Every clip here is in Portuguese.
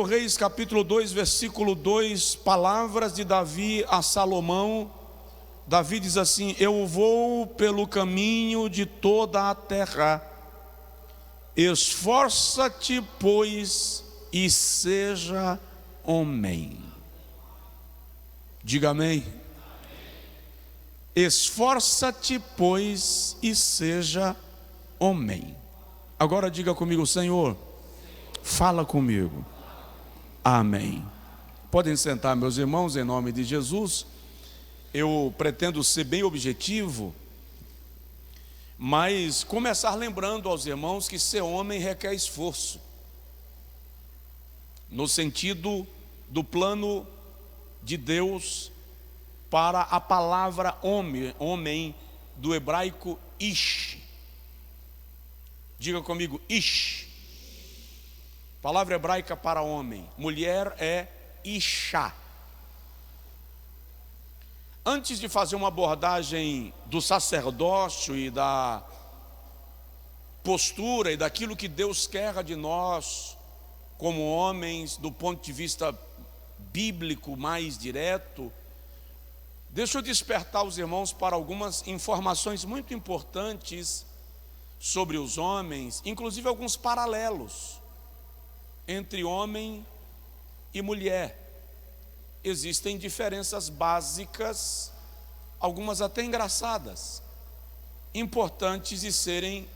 Reis capítulo 2, versículo 2, palavras de Davi a Salomão. Davi diz assim: eu vou pelo caminho de toda a terra, esforça-te, pois, e seja homem. Diga amém. Esforça-te, pois, e seja homem. Agora diga comigo: Senhor, fala comigo. Amém. Podem sentar, meus irmãos, em nome de Jesus. Eu pretendo ser bem objetivo, mas começar lembrando aos irmãos que ser homem requer esforço, no sentido do plano de Deus para a palavra homem do hebraico ish. Diga comigo, ish. Palavra hebraica para homem. Mulher é isha. Antes de fazer uma abordagem do sacerdócio e da postura e daquilo que Deus quer de nós como homens, do ponto de vista bíblico mais direto, deixa eu despertar os irmãos para algumas informações muito importantes sobre os homens, inclusive alguns paralelos entre homem e mulher. Existem diferenças básicas, algumas até engraçadas, importantes de serem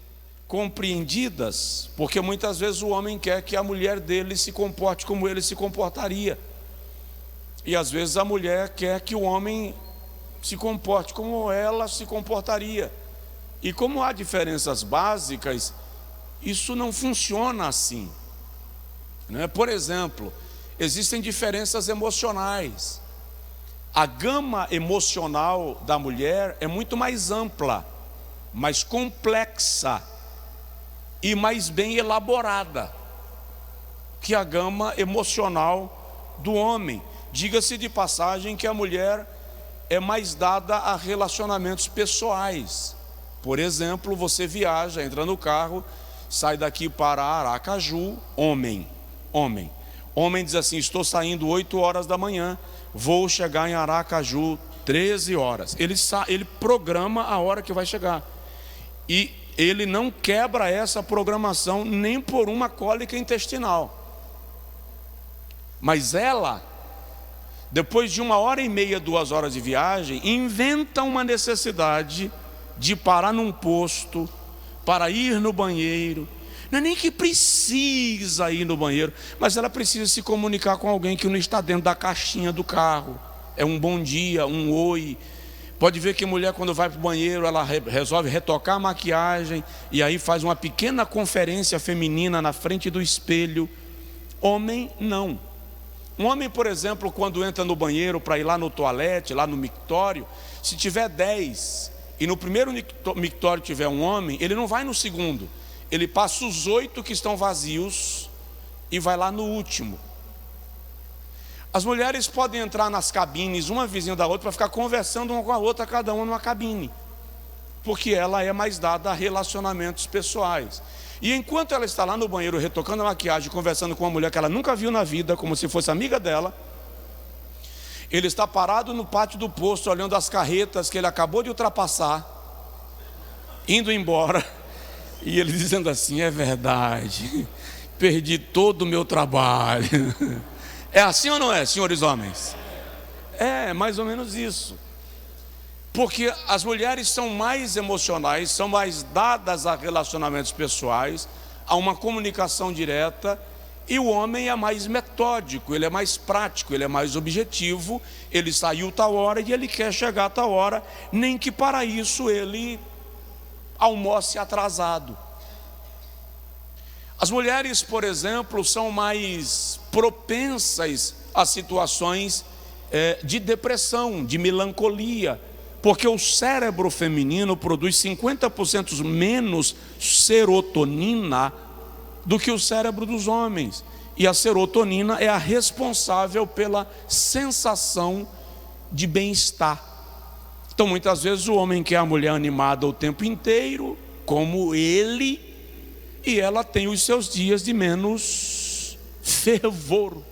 compreendidas, porque muitas vezes o homem quer que a mulher dele se comporte como ele se comportaria, e às vezes a mulher quer que o homem se comporte como ela se comportaria. E como há diferenças básicas, isso não funciona assim, né? Por exemplo, existem diferenças emocionais. A gama emocional da mulher é muito mais ampla, mais complexa e mais bem elaborada que a gama emocional do homem. Diga-se de passagem que a mulher é mais dada a relacionamentos pessoais. Por exemplo, você viaja, entra no carro, sai daqui para Aracaju, homem diz assim: estou saindo 8 horas da manhã, vou chegar em Aracaju 13 horas. Ele programa a hora que vai chegar, e ele não quebra essa programação nem por uma cólica intestinal. Mas ela, depois de 1h30, 2 horas de viagem, inventa uma necessidade de parar num posto para ir no banheiro. Não é nem que precisa ir no banheiro, mas ela precisa se comunicar com alguém que não está dentro da caixinha do carro. É um bom dia, um oi. Pode ver que mulher, quando vai para o banheiro, ela resolve retocar a maquiagem, e aí faz uma pequena conferência feminina na frente do espelho. Homem não. Um homem, por exemplo, quando entra no banheiro para ir lá no toalete, lá no mictório, se tiver 10 e no primeiro mictório tiver um homem, ele não vai no segundo. Ele passa os 8 que estão vazios e vai lá no último. As mulheres podem entrar nas cabines, uma vizinha da outra, para ficar conversando uma com a outra, cada uma numa cabine, porque ela é mais dada a relacionamentos pessoais. E enquanto ela está lá no banheiro retocando a maquiagem, conversando com uma mulher que ela nunca viu na vida, como se fosse amiga dela, ele está parado no pátio do posto, olhando as carretas que ele acabou de ultrapassar, indo embora. E ele dizendo assim: é verdade, perdi todo o meu trabalho. É assim ou não é, senhores homens? É mais ou menos isso. Porque as mulheres são mais emocionais, são mais dadas a relacionamentos pessoais, a uma comunicação direta, e o homem é mais metódico, ele é mais prático, ele é mais objetivo. Ele saiu tal hora e ele quer chegar a tal hora, nem que para isso ele almoce atrasado. As mulheres, por exemplo, são mais propensas a situações de depressão, de melancolia, porque o cérebro feminino produz 50% menos serotonina do que o cérebro dos homens, e a serotonina é a responsável pela sensação de bem-estar. Então muitas vezes o homem quer a mulher animada o tempo inteiro, como ele, e ela tem os seus dias de menos fervor.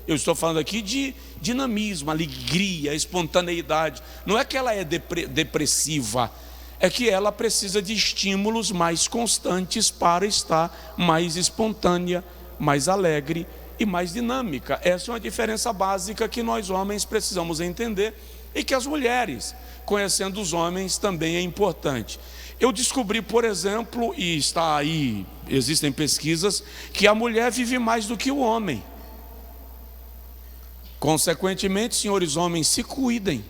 Eu estou falando aqui de dinamismo, alegria, espontaneidade. Não é que ela é depressiva, é que ela precisa de estímulos mais constantes para estar mais espontânea, mais alegre e mais dinâmica. Essa é uma diferença básica que nós homens precisamos entender e que as mulheres, conhecendo os homens, também é importante. Eu descobri, por exemplo, e está aí, existem pesquisas, que a mulher vive mais do que o homem. Consequentemente, senhores homens, se cuidem,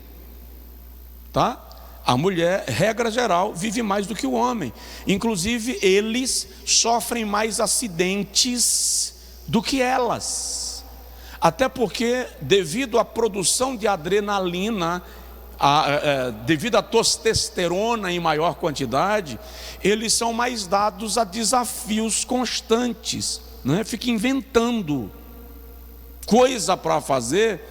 tá? A mulher, regra geral, vive mais do que o homem. Inclusive, eles sofrem mais acidentes do que elas. Até porque, devido à produção de adrenalina, devido à testosterona em maior quantidade, eles são mais dados a desafios constantes, né? Fica inventando coisa para fazer.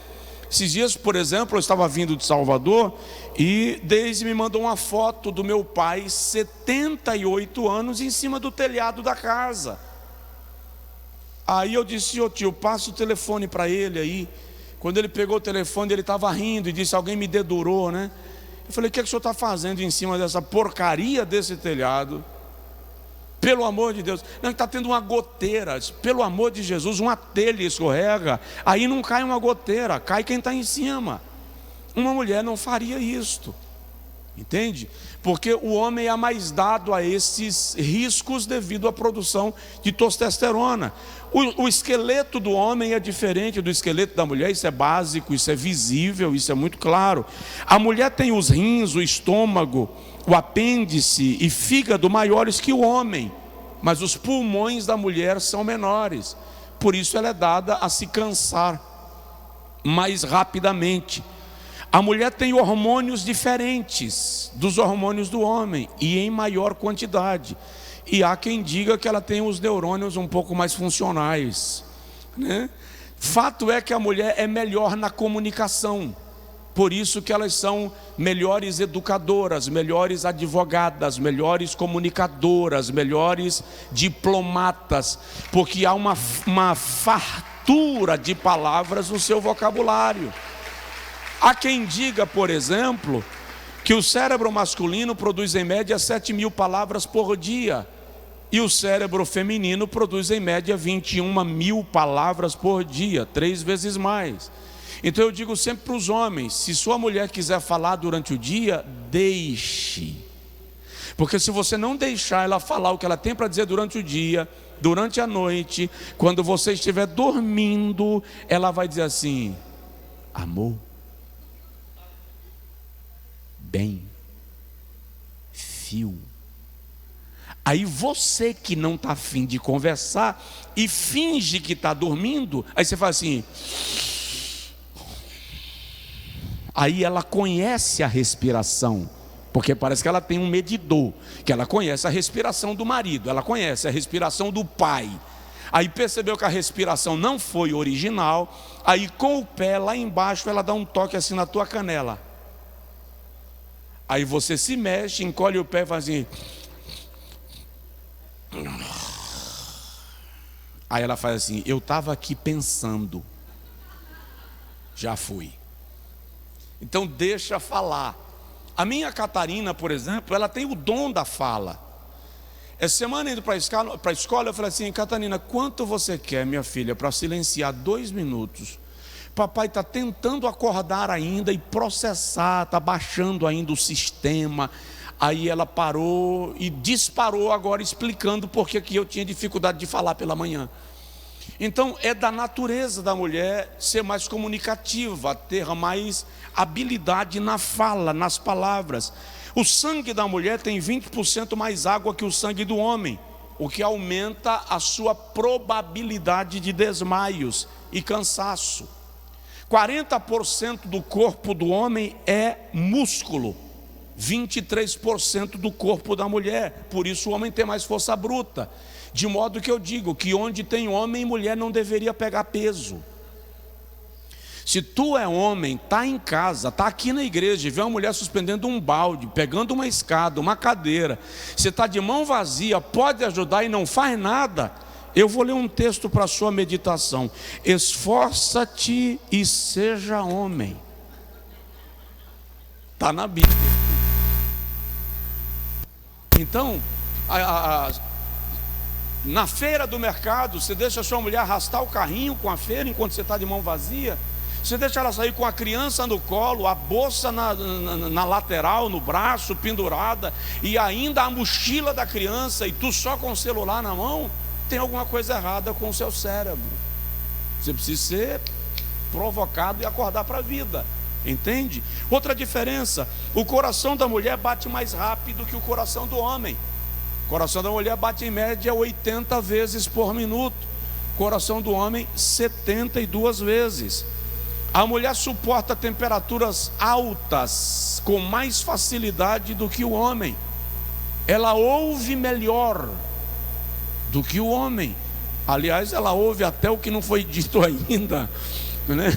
Esses dias, por exemplo, eu estava vindo de Salvador e Deise me mandou uma foto do meu pai, 78 anos, em cima do telhado da casa. Aí eu disse: ô tio, passa o telefone para ele aí. Quando ele pegou o telefone, ele estava rindo e disse: alguém me dedurou, né? Eu falei: o que é que o senhor está fazendo em cima dessa porcaria desse telhado? Pelo amor de Deus. Não, está tendo uma goteira. Pelo amor de Jesus, uma telha escorrega. Aí não cai uma goteira, cai quem está em cima. Uma mulher não faria isto, entende? Porque o homem é mais dado a esses riscos devido à produção de testosterona. O esqueleto do homem é diferente do esqueleto da mulher. Isso é básico, isso é visível, isso é muito claro. A mulher tem os rins, o estômago, o apêndice e fígado maiores que o homem, mas os pulmões da mulher são menores. Por isso ela é dada a se cansar mais rapidamente. A mulher tem hormônios diferentes dos hormônios do homem e em maior quantidade. E há quem diga que ela tem os neurônios um pouco mais funcionais, né? Fato é que a mulher é melhor na comunicação. Por isso que elas são melhores educadoras, melhores advogadas, melhores comunicadoras, melhores diplomatas, porque há uma fartura de palavras no seu vocabulário. Há quem diga, por exemplo, que o cérebro masculino produz em média 7.000 palavras por dia e o cérebro feminino produz em média 21.000 palavras por dia, 3 vezes mais. Então eu digo sempre para os homens: se sua mulher quiser falar durante o dia, deixe. Porque se você não deixar ela falar o que ela tem para dizer durante o dia, durante a noite, quando você estiver dormindo, ela vai dizer assim: amor, bem, fio. Aí você que não está afim de conversar e finge que está dormindo, aí você fala assim. Aí ela conhece a respiração, porque parece que ela tem um medidor, que ela conhece a respiração do marido, ela conhece a respiração do pai. Aí percebeu que a respiração não foi original, aí com o pé lá embaixo ela dá um toque assim na tua canela. Aí você se mexe, encolhe o pé e faz assim. Aí ela faz assim: eu estava aqui pensando. Já fui. Então deixa falar. A minha Catarina, por exemplo, ela tem o dom da fala. Essa semana indo para a escola, eu falei assim: Catarina, quanto você quer, minha filha, para silenciar 2 minutos? Papai está tentando acordar ainda e processar, está baixando ainda o sistema. Aí ela parou e disparou agora explicando por que eu tinha dificuldade de falar pela manhã. Então é da natureza da mulher ser mais comunicativa, ter mais habilidade na fala, nas palavras. O sangue da mulher tem 20% mais água que o sangue do homem, o que aumenta a sua probabilidade de desmaios e cansaço. 40% do corpo do homem é músculo, 23% do corpo da mulher. Por isso o homem tem mais força bruta. De modo que eu digo que onde tem homem, mulher não deveria pegar peso. Se tu é homem, está em casa, está aqui na igreja, e vê uma mulher suspendendo um balde, pegando uma escada, uma cadeira, você está de mão vazia, pode ajudar e não faz nada, Eu vou ler um texto para a sua meditação. Esforça-te e seja homem. Está na Bíblia. Então, na feira do mercado, você deixa a sua mulher arrastar o carrinho com a feira enquanto você está de mão vazia. Você deixa ela sair com a criança no colo, a bolsa na lateral, no braço, pendurada, e ainda a mochila da criança, e tu só com o celular na mão. Tem alguma coisa errada com o seu cérebro. Você precisa ser provocado e acordar para a vida. Entende? Outra diferença: o coração da mulher bate mais rápido que o coração do homem. O coração da mulher bate em média 80 vezes por minuto. O coração do homem 72 vezes. A mulher suporta temperaturas altas com mais facilidade do que o homem. Ela ouve melhor do que o homem. Aliás, ela ouve até o que não foi dito ainda, né?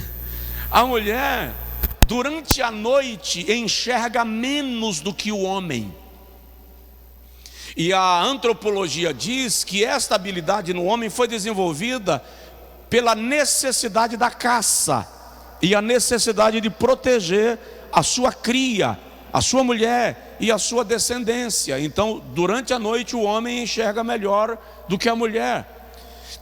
A mulher, durante a noite, enxerga menos do que o homem. E a antropologia diz que esta habilidade no homem foi desenvolvida pela necessidade da caça e a necessidade de proteger a sua cria, a sua mulher e a sua descendência. Então, durante a noite, o homem enxerga melhor do que a mulher.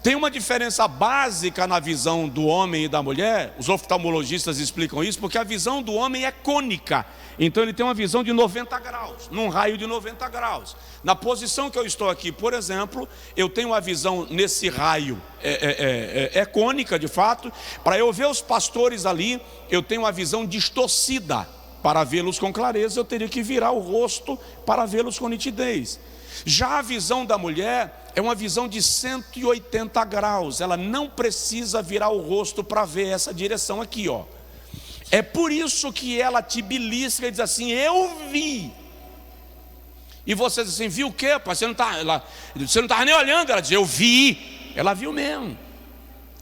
Tem uma diferença básica na visão do homem e da mulher. Os oftalmologistas explicam isso, porque a visão do homem é cônica. Então ele tem uma visão de 90 graus, num raio de 90 graus. Na posição que eu estou aqui, por exemplo, eu tenho uma visão nesse raio, é cônica de fato. Para eu ver os pastores ali, eu tenho uma visão distorcida. Para vê-los com clareza, eu teria que virar o rosto para vê-los com nitidez. Já a visão da mulher é uma visão de 180 graus. Ela não precisa virar o rosto para ver essa direção aqui, ó. É por isso que ela te belisca e diz assim: eu vi. E você diz assim: viu o quê, pai? Você não estava nem olhando. Ela diz: eu vi. Ela viu mesmo.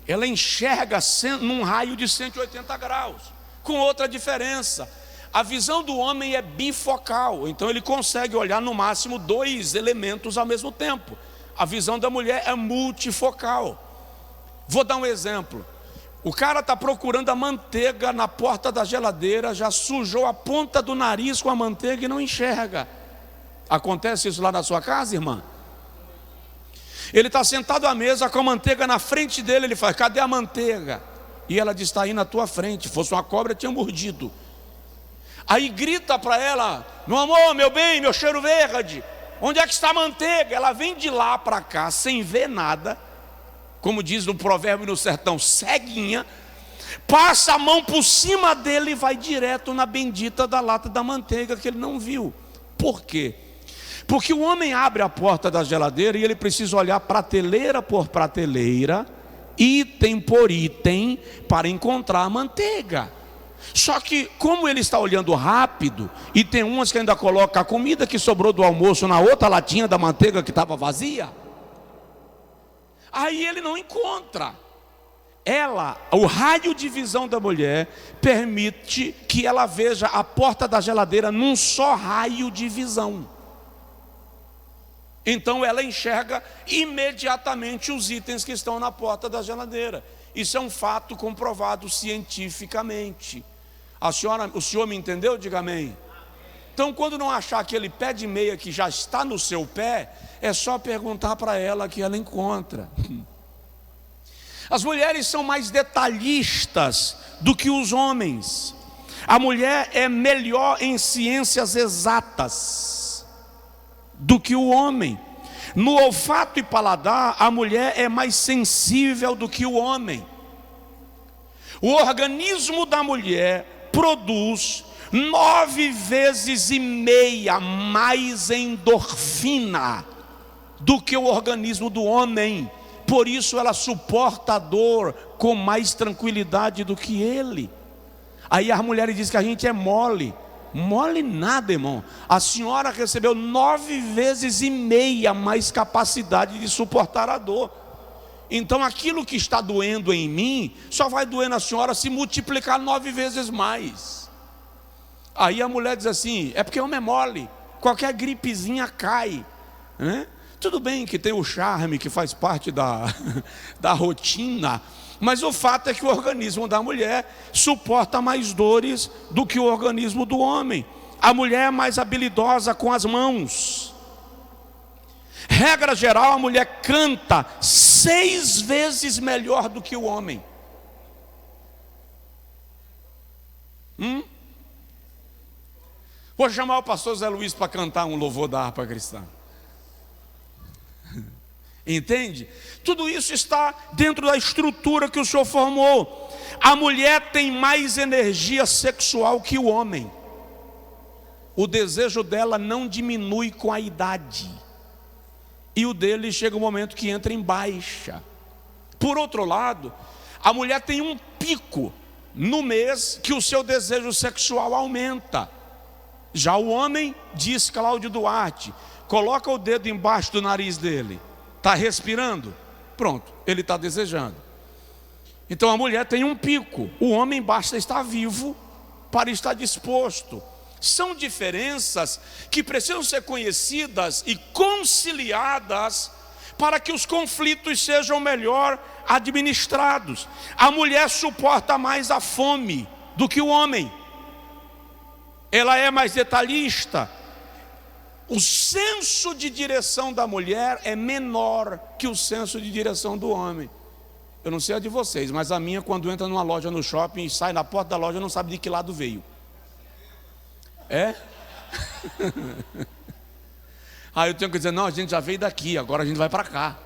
Ela enxerga num raio de 180 graus. Com outra diferença: a visão do homem é bifocal. Então ele consegue olhar no máximo 2 elementos ao mesmo tempo. A visão da mulher é multifocal. Vou dar um exemplo. O cara está procurando a manteiga na porta da geladeira, já sujou a ponta do nariz com a manteiga e não enxerga. Acontece isso lá na sua casa, irmã? Ele está sentado à mesa com a manteiga na frente dele. Ele fala: cadê a manteiga? E ela diz: está aí na tua frente. Se fosse uma cobra, tinha mordido. Aí grita para ela: meu amor, meu bem, meu cheiro verde, onde é que está a manteiga? Ela vem de lá para cá sem ver nada, como diz no provérbio no sertão, ceguinha, passa a mão por cima dele e vai direto na bendita da lata da manteiga que ele não viu. Por quê? Porque o homem abre a porta da geladeira e ele precisa olhar prateleira por prateleira, item por item, para encontrar a manteiga. Só que, como ele está olhando rápido, e tem umas que ainda coloca a comida que sobrou do almoço na outra latinha da manteiga que estava vazia, aí ele não encontra. O raio de visão da mulher permite que ela veja a porta da geladeira num só raio de visão. Então ela enxerga imediatamente os itens que estão na porta da geladeira. Isso é um fato comprovado cientificamente. O senhor me entendeu? Diga amém. Então, quando não achar aquele pé de meia que já está no seu pé, é só perguntar para ela que ela encontra. As mulheres são mais detalhistas do que os homens. A mulher é melhor em ciências exatas do que o homem. No olfato e paladar, a mulher é mais sensível do que o homem. O organismo da mulher produz 9,5 vezes mais endorfina do que o organismo do homem. Por isso ela suporta a dor com mais tranquilidade do que ele. Aí as mulheres dizem que a gente é mole. Mole nada, irmão. A senhora recebeu 9,5 vezes mais capacidade de suportar a dor. Então aquilo que está doendo em mim só vai doer na senhora se multiplicar 9 vezes mais. Aí a mulher diz assim: é porque homem é mole, qualquer gripezinha cai, né? Tudo bem que tem o charme que faz parte da rotina, mas o fato é que o organismo da mulher suporta mais dores do que o organismo do homem. A mulher é mais habilidosa com as mãos. Regra geral, a mulher canta 6 vezes melhor do que o homem. Vou chamar o pastor Zé Luiz para cantar um louvor da harpa cristã. Entende? Tudo isso está dentro da estrutura que o Senhor formou. A mulher tem mais energia sexual que o homem. O desejo dela não diminui com a idade. E o dele chega um momento que entra em baixa. Por outro lado, a mulher tem um pico no mês que o seu desejo sexual aumenta. Já o homem, diz Cláudio Duarte, coloca o dedo embaixo do nariz dele. Está respirando? Pronto, ele está desejando. Então a mulher tem um pico. O homem basta estar vivo para estar disposto. São diferenças que precisam ser conhecidas e conciliadas para que os conflitos sejam melhor administrados. A mulher suporta mais a fome do que o homem. Ela é mais detalhista. O senso de direção da mulher é menor que o senso de direção do homem. Eu não sei a de vocês, mas a minha, quando entra numa loja no shopping e sai na porta da loja, não sabe de que lado veio. É? Aí eu tenho que dizer, não, a gente já veio daqui, agora a gente vai para cá.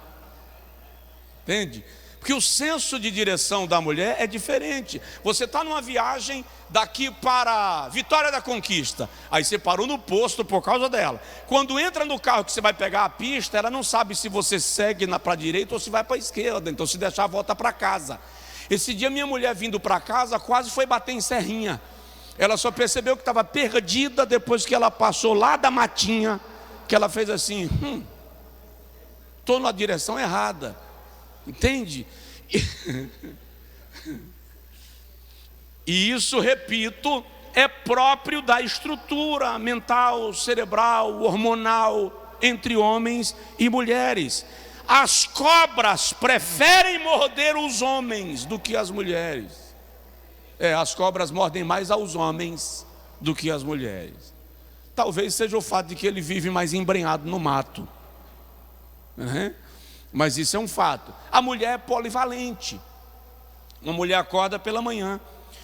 Entende? Porque o senso de direção da mulher é diferente. Você está numa viagem daqui para Vitória da Conquista, aí você parou no posto por causa dela. Quando entra no carro que você vai pegar a pista, ela não sabe se você segue para a direita ou se vai para a esquerda. Então, se deixar, volta para casa. Esse dia minha mulher vindo para casa quase foi bater em Serrinha. Ela só percebeu que estava perdida depois que ela passou lá da matinha, que ela fez assim, estou na direção errada. Entende? E isso, repito, é próprio da estrutura mental, cerebral, hormonal entre homens e mulheres. As cobras preferem morder os homens do que as mulheres. As cobras mordem mais aos homens do que as mulheres. Talvez seja o fato de que ele vive mais embrenhado no mato, né? Mas isso é um fato. A mulher é polivalente. Uma mulher acorda pela manhã,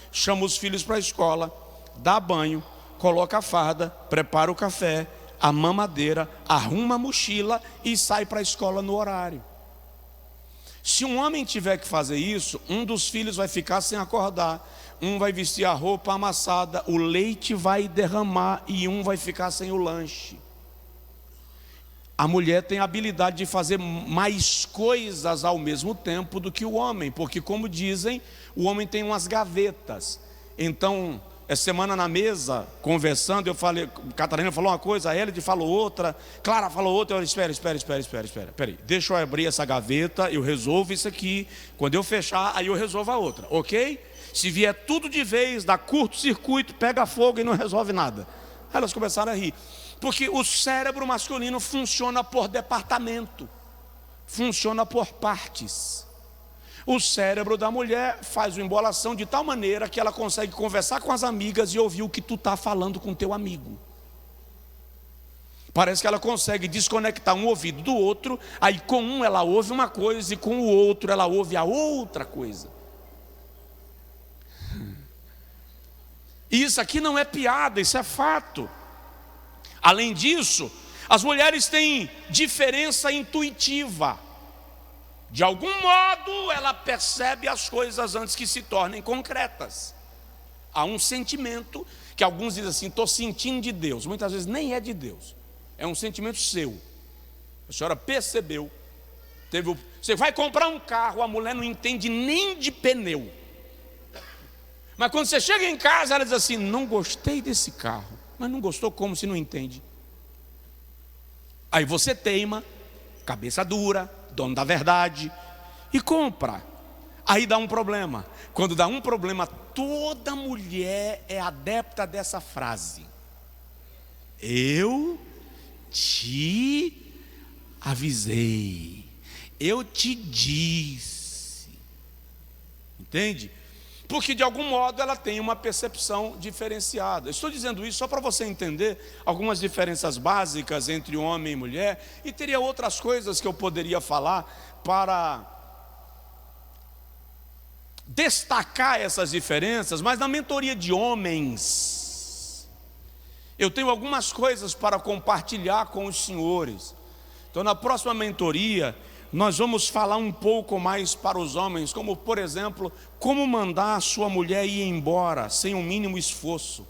chama os filhos para a escola, dá banho, coloca a farda, prepara o café, a mamadeira, arruma a mochila e sai para a escola no horário. Se um homem tiver que fazer isso, um dos filhos vai ficar sem acordar, um vai vestir a roupa amassada, o leite vai derramar e um vai ficar sem o lanche. A mulher tem a habilidade de fazer mais coisas ao mesmo tempo do que o homem, porque, como dizem, o homem tem umas gavetas. Então, essa semana na mesa, conversando, eu falei, Catarina falou uma coisa, a Elide falou outra, Clara falou outra. Eu falei, espera aí, deixa eu abrir essa gaveta, eu resolvo isso aqui. Quando eu fechar, aí eu resolvo a outra, ok? Se vier tudo de vez, dá curto-circuito, pega fogo e não resolve nada. Aí elas começaram a rir. Porque o cérebro masculino funciona por departamento, funciona por partes. O cérebro da mulher faz uma embolação de tal maneira que ela consegue conversar com as amigas e ouvir o que tu está falando com teu amigo. Parece que ela consegue desconectar um ouvido do outro, aí com um ela ouve uma coisa e com o outro ela ouve a outra coisa. E isso aqui não é piada, isso é fato. Além disso, as mulheres têm diferença intuitiva. De algum modo, ela percebe as coisas antes que se tornem concretas. Há um sentimento que alguns dizem assim, estou sentindo de Deus. Muitas vezes nem é de Deus, é um sentimento seu. A senhora percebeu. Você vai comprar um carro, a mulher não entende nem de pneu. Mas quando você chega em casa, ela diz assim, não gostei desse carro. Mas não gostou como se não entende? Aí você teima, cabeça dura, dono da verdade, e compra. Aí dá um problema. Quando dá um problema, toda mulher é adepta dessa frase. Eu te avisei, eu te disse. Entende? Porque de algum modo ela tem uma percepção diferenciada. Estou dizendo isso só para você entender algumas diferenças básicas entre homem e mulher, e teria outras coisas que eu poderia falar para destacar essas diferenças, mas na mentoria de homens eu tenho algumas coisas para compartilhar com os senhores. Então na próxima mentoria nós vamos falar um pouco mais para os homens, como por exemplo, como mandar a sua mulher ir embora sem o mínimo esforço.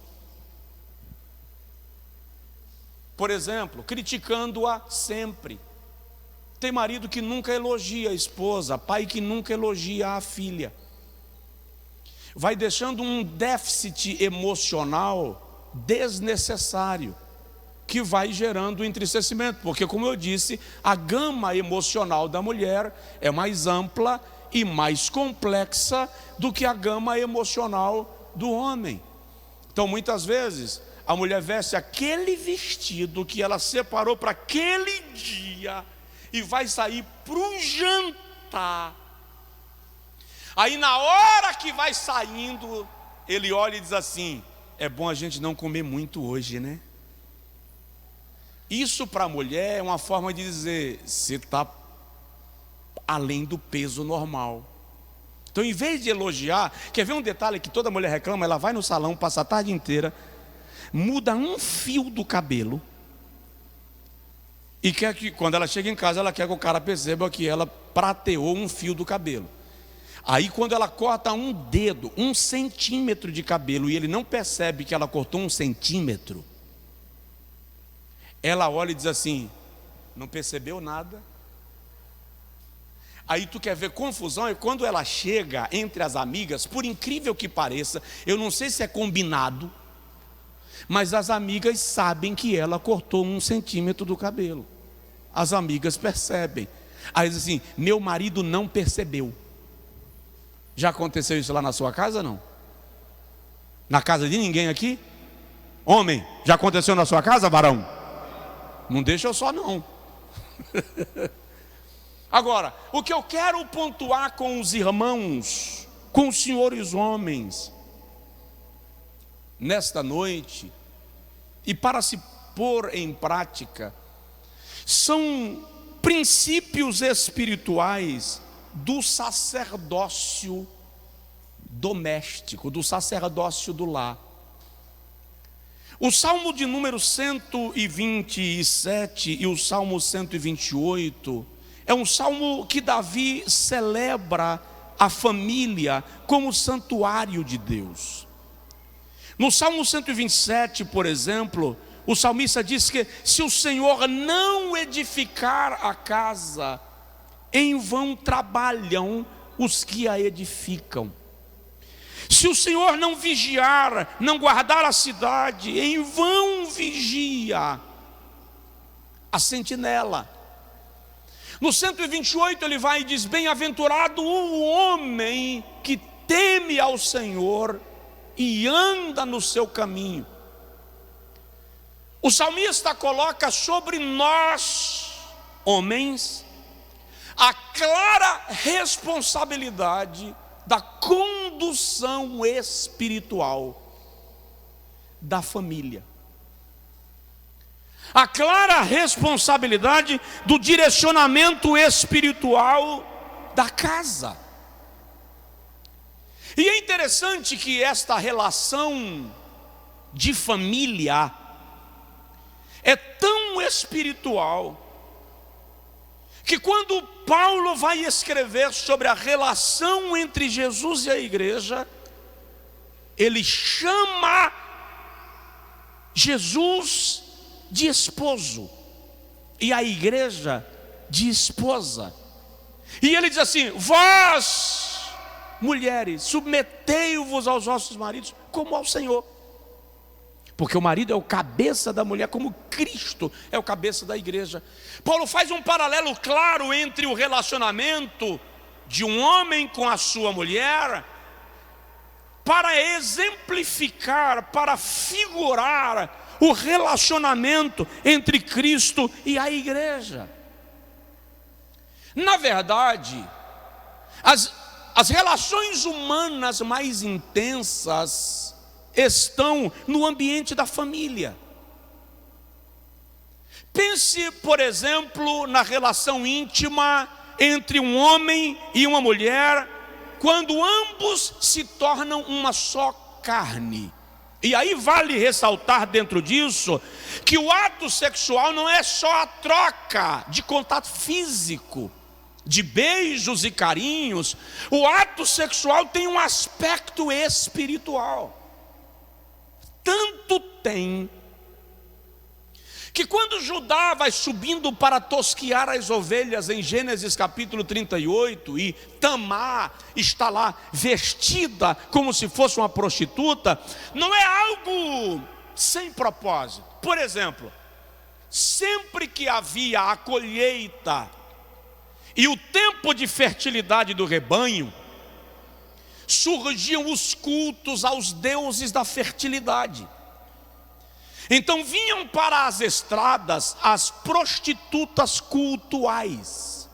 Por exemplo, criticando-a sempre. Tem marido que nunca elogia a esposa, pai que nunca elogia a filha. Vai deixando um déficit emocional desnecessário, que vai gerando entristecimento, porque como eu disse, a gama emocional da mulher é mais ampla e mais complexa do que a gama emocional do homem. Então muitas vezes a mulher veste aquele vestido que ela separou para aquele dia e vai sair para o jantar. Aí na hora que vai saindo, ele olha e diz assim: é bom a gente não comer muito hoje, né? Isso para a mulher é uma forma de dizer: você está além do peso normal. Então em vez de elogiar, quer ver um detalhe que toda mulher reclama? Ela vai no salão, passa a tarde inteira, muda um fio do cabelo, e quer que quando ela chega em casa, ela quer que o cara perceba que ela prateou um fio do cabelo. Aí quando ela corta um dedo, 1 centímetro de cabelo, e ele não percebe que ela cortou 1 centímetro, ela olha e diz assim: não percebeu nada? Aí tu quer ver confusão, é quando ela chega entre as amigas, por incrível que pareça, eu não sei se é combinado, mas as amigas sabem que ela cortou 1 centímetro do cabelo. As amigas percebem. Aí diz assim: meu marido não percebeu. Já aconteceu isso lá na sua casa, não? Na casa de ninguém aqui? Homem, já aconteceu na sua casa, varão? Não deixa eu só não. Agora, o que eu quero pontuar com os irmãos, com os senhores homens, nesta noite, e para se pôr em prática, são princípios espirituais do sacerdócio doméstico, do sacerdócio do lar. O Salmo de número 127 e o Salmo 128 é um salmo que Davi celebra a família como santuário de Deus. No Salmo 127, por exemplo, o salmista diz que se o Senhor não edificar a casa, em vão trabalham os que a edificam. Se o Senhor não vigiar, não guardar a cidade, em vão vigia a sentinela. No 128 ele vai e diz: bem-aventurado o homem que teme ao Senhor e anda no seu caminho. O salmista coloca sobre nós, homens, a clara responsabilidade da condução espiritual da família, a clara responsabilidade do direcionamento espiritual da casa. E é interessante que esta relação de família é tão espiritual que quando Paulo vai escrever sobre a relação entre Jesus e a igreja, ele chama Jesus de esposo e a igreja de esposa. E ele diz assim: vós, mulheres, submetei-vos aos vossos maridos como ao Senhor. Porque o marido é o cabeça da mulher, como Cristo é o cabeça da igreja. Paulo faz um paralelo claro entre o relacionamento de um homem com a sua mulher, para exemplificar, para figurar o relacionamento entre Cristo e a igreja. Na verdade, as relações humanas mais intensas estão no ambiente da família. Pense, por exemplo, na relação íntima entre um homem e uma mulher, quando ambos se tornam uma só carne. E aí vale ressaltar dentro disso que o ato sexual não é só a troca de contato físico, de beijos e carinhos. O ato sexual tem um aspecto espiritual. Tanto tem que quando Judá vai subindo para tosquiar as ovelhas em Gênesis capítulo 38, e Tamar está lá vestida como se fosse uma prostituta, não é algo sem propósito. Por exemplo, sempre que havia a colheita e o tempo de fertilidade do rebanho, surgiam os cultos aos deuses da fertilidade. Então vinham para as estradas as prostitutas cultuais.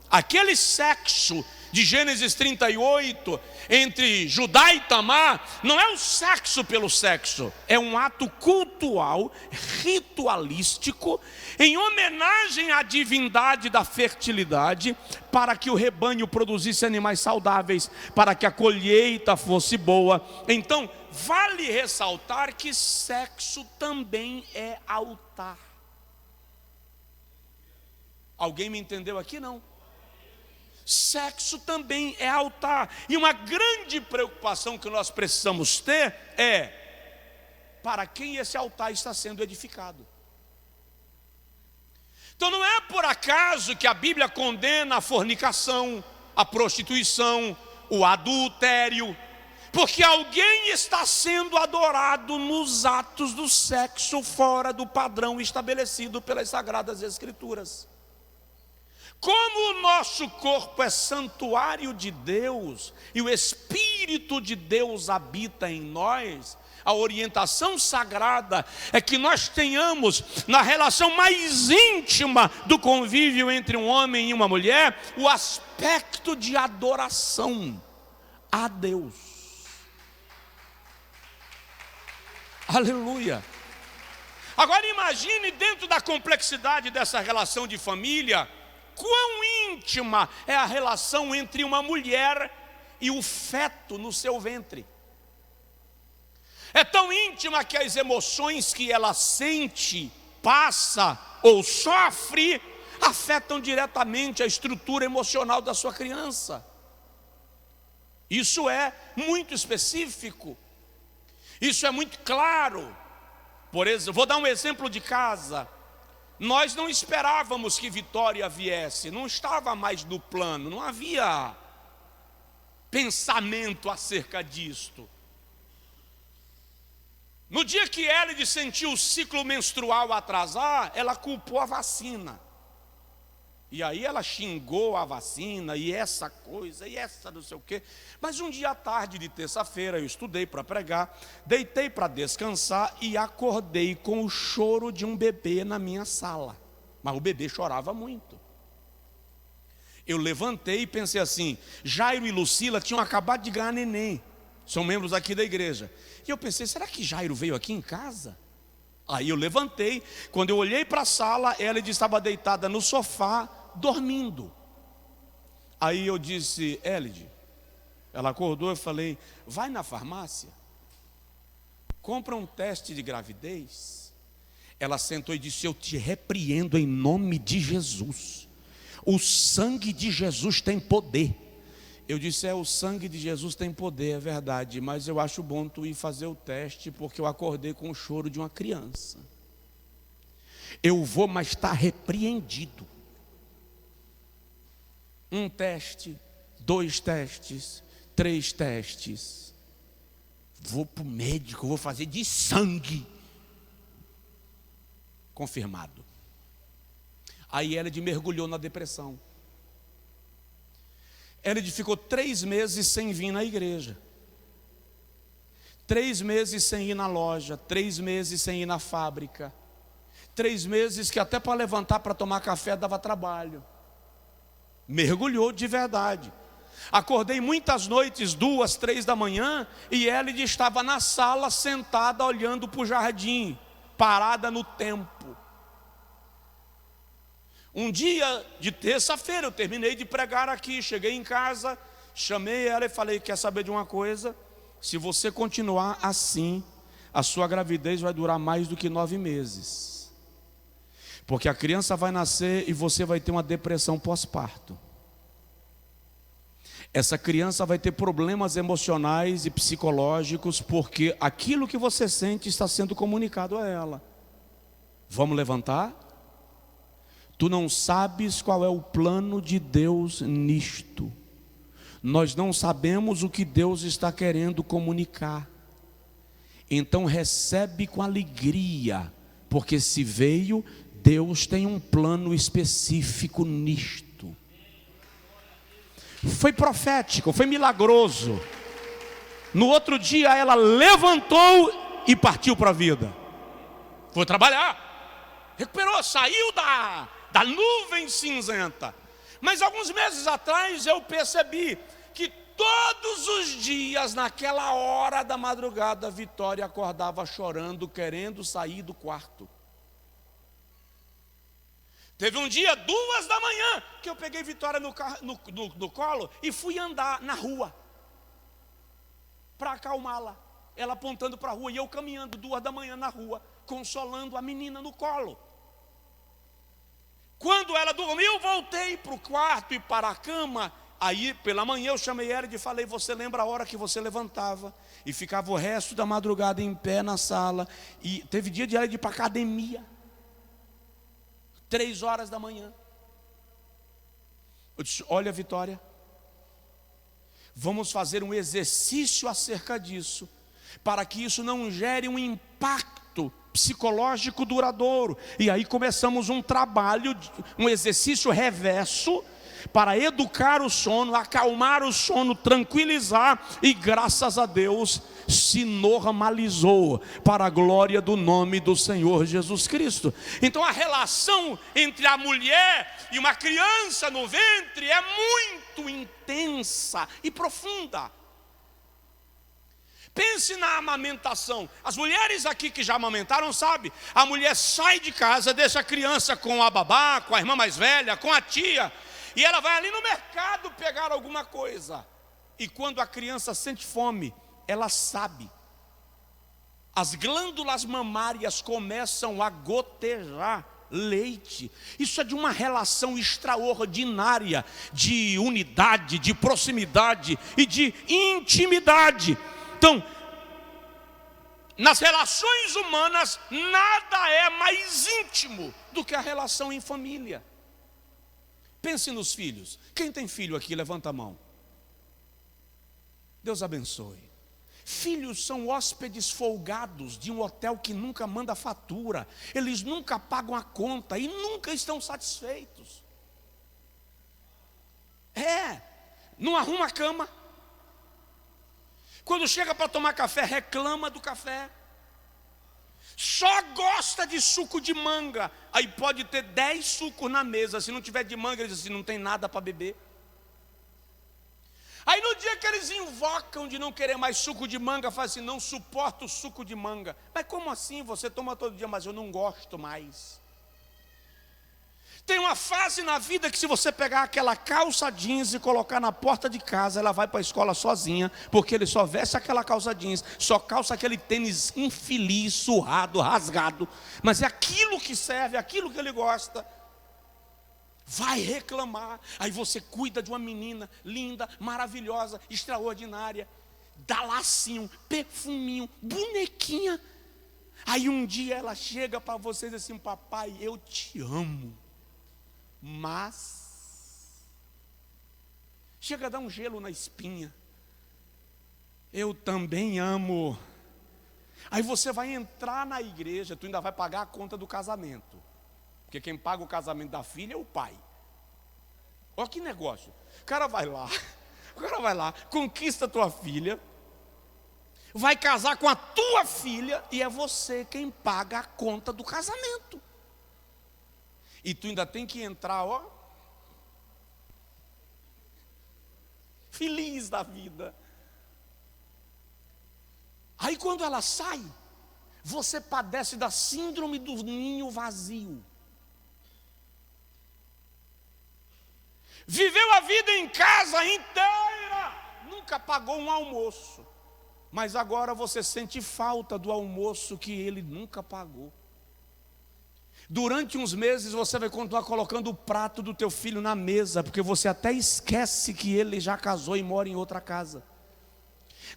Aquele sexo de Gênesis 38 entre Judá e Tamar não é o sexo pelo sexo, é um ato cultual, ritualístico, em homenagem à divindade da fertilidade, para que o rebanho produzisse animais saudáveis, para que a colheita fosse boa. Então, vale ressaltar que sexo também é altar. Alguém me entendeu aqui? Não. Sexo também é altar. E uma grande preocupação que nós precisamos ter é: para quem esse altar está sendo edificado? Então não é por acaso que a Bíblia condena a fornicação, a prostituição, o adultério, porque alguém está sendo adorado nos atos do sexo fora do padrão estabelecido pelas Sagradas Escrituras. Como o nosso corpo é santuário de Deus e o Espírito de Deus habita em nós, a orientação sagrada é que nós tenhamos, na relação mais íntima do convívio entre um homem e uma mulher, o aspecto de adoração a Deus. Aleluia. Agora imagine, dentro da complexidade dessa relação de família, quão íntima é a relação entre uma mulher e o feto no seu ventre. É tão íntima que as emoções que ela sente, passa ou sofre afetam diretamente a estrutura emocional da sua criança. Isso é muito específico. Isso é muito claro. Por exemplo, vou dar um exemplo de casa. Nós não esperávamos que Vitória viesse, não estava mais no plano, não havia pensamento acerca disto. No dia que Elide sentiu o ciclo menstrual atrasar, ela culpou a vacina. E aí ela xingou a vacina, e essa coisa, e essa não sei o quê. Mas um dia à tarde de terça-feira, eu estudei para pregar, deitei para descansar e acordei com o choro de um bebê na minha sala. Mas o bebê chorava muito. Eu levantei e pensei assim: Jairo e Lucila tinham acabado de ganhar neném, são membros aqui da igreja. E eu pensei, será que Jairo veio aqui em casa? Aí eu levantei, quando eu olhei para a sala, Elide estava deitada no sofá, dormindo. Aí eu disse: Elide, ela acordou, eu falei: vai na farmácia, compra um teste de gravidez. Ela sentou e disse: eu te repreendo em nome de Jesus, o sangue de Jesus tem poder. Eu disse: o sangue de Jesus tem poder, é verdade, mas eu acho bom tu ir fazer o teste, porque eu acordei com o choro de uma criança. Eu vou, mas está repreendido. Um teste, 2 testes, 3 testes. Vou para o médico, vou fazer de sangue. Confirmado. Aí Elide mergulhou na depressão. Elide ficou 3 meses sem vir na igreja, 3 meses sem ir na loja, 3 meses sem ir na fábrica, 3 meses que até para levantar para tomar café dava trabalho. Mergulhou de verdade. Acordei muitas noites, 2, 3 da manhã, e Elide estava na sala, sentada, olhando para o jardim, parada no tempo. Um dia de terça-feira, eu terminei de pregar aqui, cheguei em casa, chamei ela e falei: quer saber de uma coisa? Se você continuar assim, a sua gravidez vai durar mais do que 9 meses. Porque a criança vai nascer e você vai ter uma depressão pós-parto. Essa criança vai ter problemas emocionais e psicológicos, porque aquilo que você sente está sendo comunicado a ela. Vamos levantar? Tu não sabes qual é o plano de Deus nisto. Nós não sabemos o que Deus está querendo comunicar. Então recebe com alegria, porque se veio, Deus tem um plano específico nisto. Foi profético, foi milagroso. No outro dia ela levantou e partiu para a vida. Foi trabalhar, recuperou, saiu da nuvem cinzenta. Mas alguns meses atrás eu percebi que todos os dias, naquela hora da madrugada, Vitória acordava chorando, querendo sair do quarto. Teve um dia, 2 da manhã, que eu peguei Vitória no colo e fui andar na rua para acalmá-la. Ela apontando para a rua e eu caminhando 2 da manhã na rua, consolando a menina no colo. Quando ela dormiu, voltei para o quarto e para a cama. Aí pela manhã eu chamei ela e falei: você lembra a hora que você levantava e ficava o resto da madrugada em pé na sala? E teve dia de ela ir para a academia, 3 horas da manhã. Eu disse: olha, Vitória, vamos fazer um exercício acerca disso, para que isso não gere um impacto psicológico duradouro. E aí começamos um trabalho, um exercício reverso, para educar o sono, acalmar o sono, tranquilizar, e graças a Deus se normalizou para a glória do nome do Senhor Jesus Cristo. Então a relação entre a mulher e uma criança no ventre é muito intensa e profunda. Pense na amamentação. As mulheres aqui que já amamentaram sabem, a mulher sai de casa, deixa a criança com a babá, com a irmã mais velha, com a tia, e ela vai ali no mercado pegar alguma coisa. E quando a criança sente fome, ela sabe. As glândulas mamárias começam a gotejar leite. Isso é de uma relação extraordinária de unidade, de proximidade e de intimidade. Então, nas relações humanas, nada é mais íntimo do que a relação em família. Pense nos filhos. Quem tem filho aqui, levanta a mão. Deus abençoe. Filhos são hóspedes folgados de um hotel que nunca manda fatura. Eles nunca pagam a conta e nunca estão satisfeitos. Não arruma a cama. Quando chega para tomar café, reclama do café. Só gosta de suco de manga. Aí pode ter 10 sucos na mesa. Se não tiver de manga, ele diz assim: não tem nada para beber. Aí no dia que eles invocam de não querer mais suco de manga, fala assim: não suporto suco de manga. Mas como assim? Você toma todo dia, mas eu não gosto mais. Tem uma fase na vida que se você pegar aquela calça jeans e colocar na porta de casa, ela vai para a escola sozinha, porque ele só veste aquela calça jeans, só calça aquele tênis infeliz, surrado, rasgado, mas é aquilo que serve, é aquilo que ele gosta. Vai reclamar. Aí você cuida de uma menina linda, maravilhosa, extraordinária, dá lacinho, perfuminho, bonequinha. Aí um dia ela chega para você e diz assim: papai, eu te amo. Mas chega a dar um gelo na espinha. Eu também amo. Aí você vai entrar na igreja, tu ainda vai pagar a conta do casamento, porque quem paga o casamento da filha é o pai. Olha que negócio. O cara vai lá, conquista a tua filha, vai casar com a tua filha, e é você quem paga a conta do casamento. E tu ainda tem que entrar, feliz da vida. Aí quando ela sai, você padece da síndrome do ninho vazio. Viveu a vida em casa inteira, nunca pagou um almoço, mas agora você sente falta do almoço que ele nunca pagou. Durante uns meses você vai continuar colocando o prato do teu filho na mesa, porque você até esquece que ele já casou e mora em outra casa.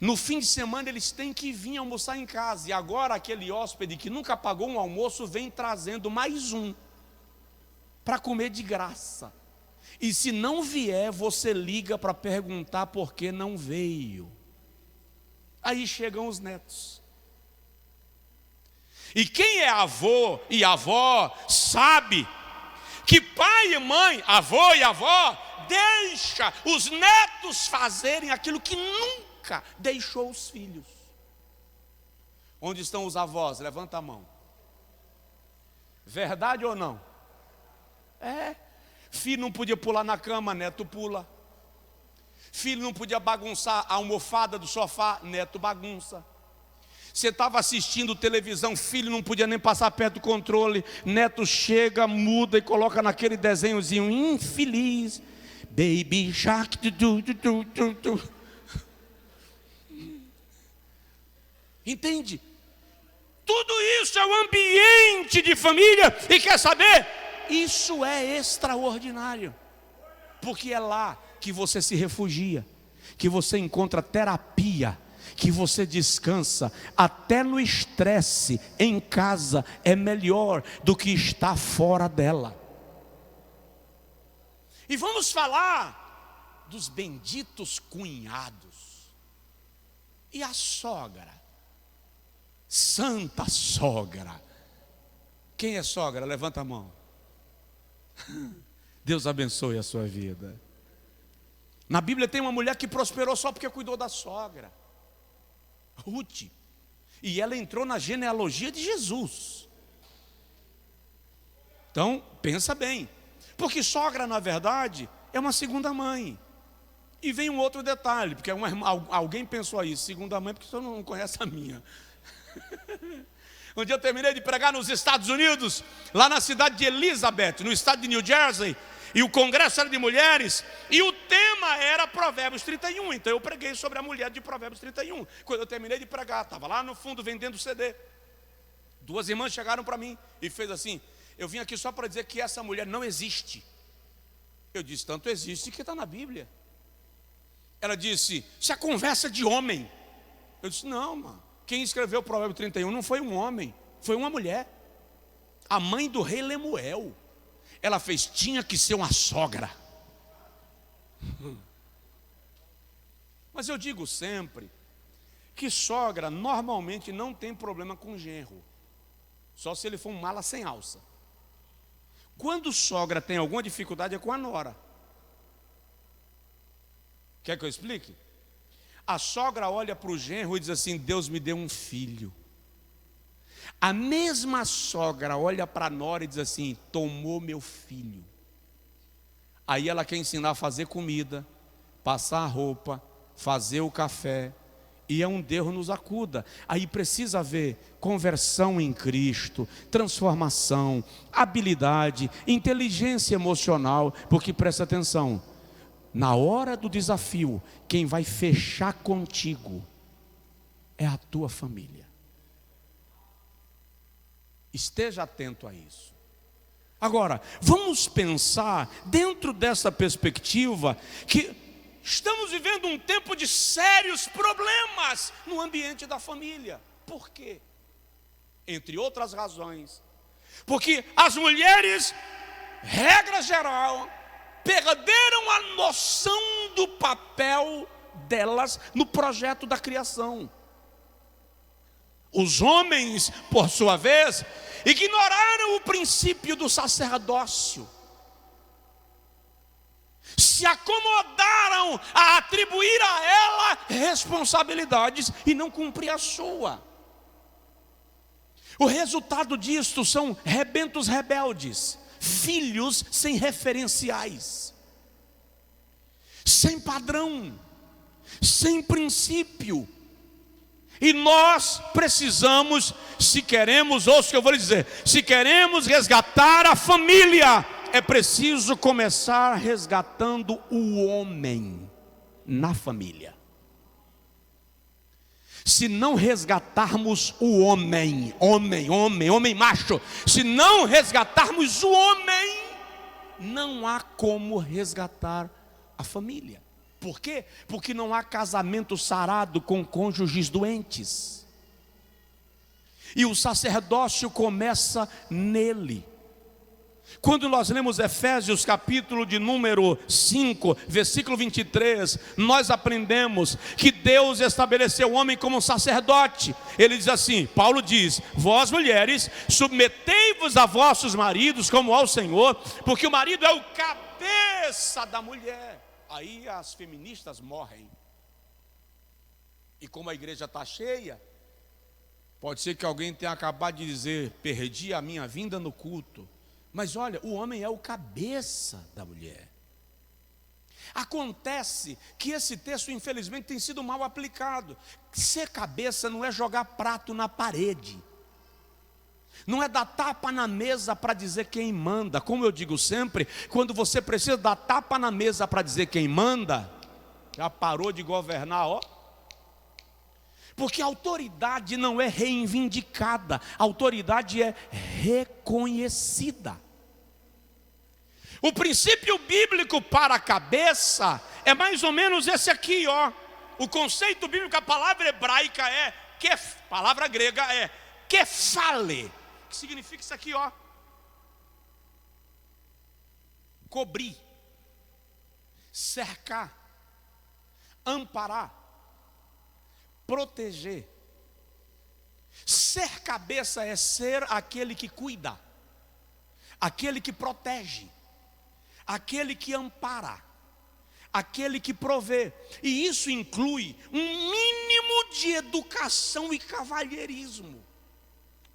No fim de semana eles têm que vir almoçar em casa, e agora aquele hóspede que nunca pagou um almoço vem trazendo mais um para comer de graça. E se não vier, você liga para perguntar por que não veio. Aí chegam os netos. E quem é avô e avó sabe que pai e mãe, avô e avó, deixa os netos fazerem aquilo que nunca deixou os filhos. Onde estão os avós? Levanta a mão. Verdade ou não? Filho não podia pular na cama, neto pula. Filho não podia bagunçar a almofada do sofá, neto bagunça. Você estava assistindo televisão, filho não podia nem passar perto do controle, neto chega, muda e coloca naquele desenhozinho infeliz. Baby Shark. Entende? Tudo isso é o ambiente de família. E quer saber? Isso é extraordinário, porque é lá que você se refugia, que você encontra terapia, que você descansa. Até no estresse em casa é melhor do que estar fora dela. E vamos falar dos benditos cunhados. E a sogra? Santa sogra. Quem é sogra? Levanta a mão. Deus abençoe a sua vida. Na Bíblia tem uma mulher que prosperou só porque cuidou da sogra, Ruth. E ela entrou na genealogia de Jesus. Então, pensa bem. Porque sogra, na verdade, é uma segunda mãe. E vem um outro detalhe, porque alguém pensou aí, segunda mãe, porque você não conhece a minha. Um dia eu terminei de pregar nos Estados Unidos, lá na cidade de Elizabeth, no estado de New Jersey, e o congresso era de mulheres, e o tema era Provérbios 31, então eu preguei sobre a mulher de Provérbios 31. Quando eu terminei de pregar, estava lá no fundo vendendo CD, duas irmãs chegaram para mim e fez assim: eu vim aqui só para dizer que essa mulher não existe. Eu disse: tanto existe que está na Bíblia. Ela disse: isso é conversa de homem. Eu disse: não, mano. Quem escreveu o Provérbio 31 não foi um homem, foi uma mulher. A mãe do rei Lemuel. Ela fez, tinha que ser uma sogra. Mas eu digo sempre que sogra normalmente não tem problema com genro, só se ele for um mala sem alça. Quando sogra tem alguma dificuldade é com a nora. Quer que eu explique? A sogra olha para o genro e diz assim: Deus me deu um filho. A mesma sogra olha para a nora e diz assim: tomou meu filho. Aí ela quer ensinar a fazer comida, passar a roupa, fazer o café. E é um Deus nos acuda. Aí precisa haver conversão em Cristo, transformação, habilidade, inteligência emocional. Porque presta atenção, na hora do desafio, quem vai fechar contigo é a tua família. Esteja atento a isso. Agora, vamos pensar dentro dessa perspectiva que estamos vivendo um tempo de sérios problemas no ambiente da família. Por quê? Entre outras razões, porque as mulheres, regra geral, perderam a noção do papel delas no projeto da criação. Os homens, por sua vez, ignoraram o princípio do sacerdócio. Se acomodaram a atribuir a ela responsabilidades e não cumprir a sua. O resultado disto são rebentos rebeldes, filhos sem referenciais, sem padrão. sem princípio. E nós precisamos, se queremos, ouça o que eu vou lhe dizer, se queremos resgatar a família, é preciso começar resgatando o homem na família. Se não resgatarmos o homem macho, se não resgatarmos o homem, não há como resgatar a família. Por quê? Porque não há casamento sarado com cônjuges doentes. E o sacerdócio começa nele. Quando nós lemos Efésios capítulo de número 5, versículo 23, nós aprendemos que Deus estabeleceu o homem como um sacerdote. Ele diz assim, Paulo diz, vós mulheres, submetei-vos a vossos maridos como ao Senhor, porque o marido é o cabeça da mulher. Aí as feministas morrem. E como a igreja está cheia, pode ser que alguém tenha acabado de dizer, perdi a minha vinda no culto. Mas olha, o homem é o cabeça da mulher. Acontece que esse texto, infelizmente, tem sido mal aplicado. Ser cabeça não é jogar prato na parede. Não é dar tapa na mesa para dizer quem manda. Como eu digo sempre, quando você precisa dar tapa na mesa para dizer quem manda, já parou de governar, ó. Porque a autoridade não é reivindicada, a autoridade é reconhecida. O princípio bíblico para a cabeça é mais ou menos esse aqui, ó. O conceito bíblico, a palavra hebraica é, palavra grega é kefale, que significa isso aqui, ó. Cobrir, cercar, amparar, proteger. Ser cabeça é ser aquele que cuida, aquele que protege, aquele que ampara, aquele que provê. E isso inclui um mínimo de educação e cavalheirismo.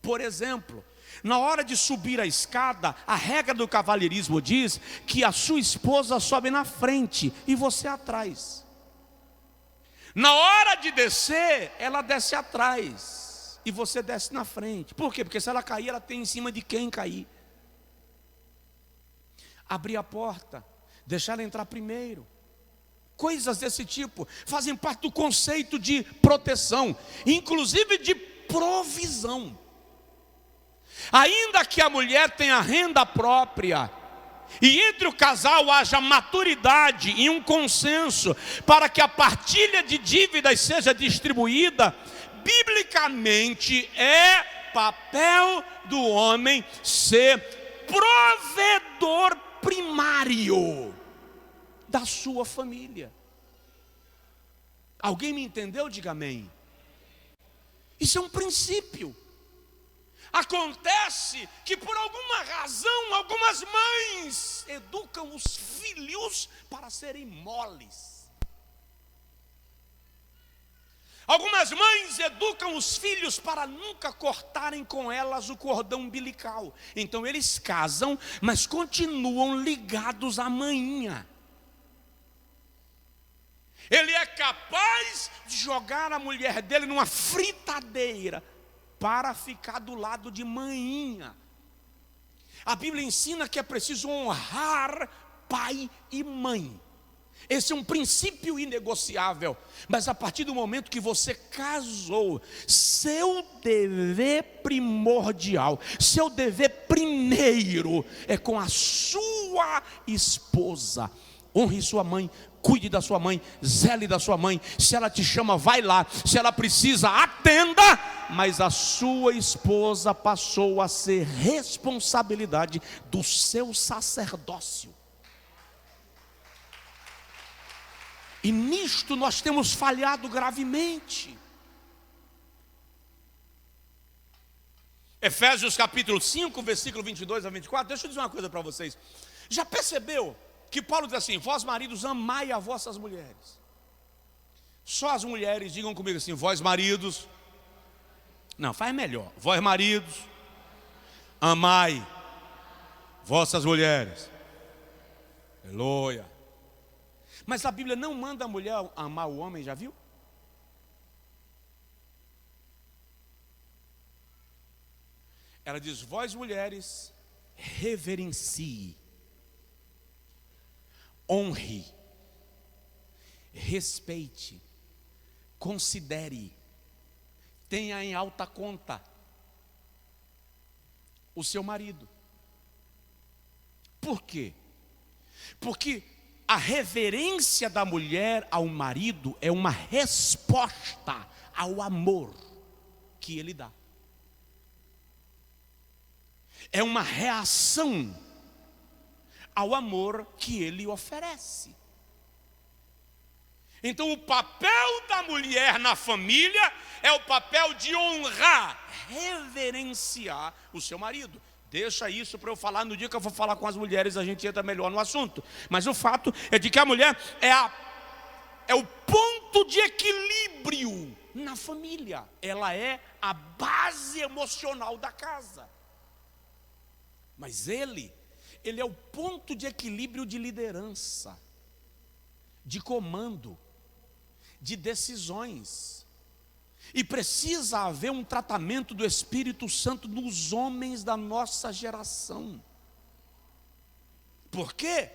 Por exemplo, na hora de subir a escada, a regra do cavalheirismo diz que a sua esposa sobe na frente e você atrás. Na hora de descer, ela desce atrás e você desce na frente. Por quê? Porque se ela cair, ela tem em cima de quem cair. Abrir a porta, deixar ela entrar primeiro. Coisas desse tipo fazem parte do conceito de proteção, inclusive de provisão. Ainda que a mulher tenha renda própria, e entre o casal haja maturidade e um consenso para que a partilha de dívidas seja distribuída, biblicamente é papel do homem ser provedor primário da sua família. Alguém me entendeu? Diga amém. Isso é um princípio. Acontece que por alguma razão, algumas mães educam os filhos para serem moles. Algumas mães educam os filhos para nunca cortarem com elas o cordão umbilical. Então eles casam, mas continuam ligados à mainha. Ele é capaz de jogar a mulher dele numa fritadeira para ficar do lado de mainha. A Bíblia ensina que é preciso honrar pai e mãe. Esse é um princípio inegociável. Mas a partir do momento que você casou, seu dever primordial, seu dever primeiro é com a sua esposa. Honre sua mãe, cuide da sua mãe, zele da sua mãe. Se ela te chama, vai lá. Se ela precisa, atenda. Mas a sua esposa passou a ser responsabilidade do seu sacerdócio. E nisto nós temos falhado gravemente. Efésios capítulo 5, versículo 22 a 24. Deixa eu dizer uma coisa para vocês. Já percebeu que Paulo diz assim: vós maridos, amai a vossas mulheres. Só as mulheres, digam comigo assim: vós maridos. Não, faz melhor. Vós maridos, amai vossas mulheres. Aleluia. Mas a Bíblia não manda a mulher amar o homem, já viu? Ela diz: vós mulheres, reverencie, honre, respeite, considere, tenha em alta conta o seu marido. Por quê? Porque a reverência da mulher ao marido é uma resposta ao amor que ele dá. É uma reação ao amor que ele oferece. Então o papel da mulher na família é o papel de honrar, reverenciar o seu marido. Deixa isso para eu falar no dia que eu for falar com as mulheres, a gente entra melhor no assunto. Mas o fato é de que a mulher é o ponto de equilíbrio na família. Ela é a base emocional da casa. Mas ele é o ponto de equilíbrio de liderança, de comando, de decisões. E precisa haver um tratamento do Espírito Santo nos homens da nossa geração. Por quê?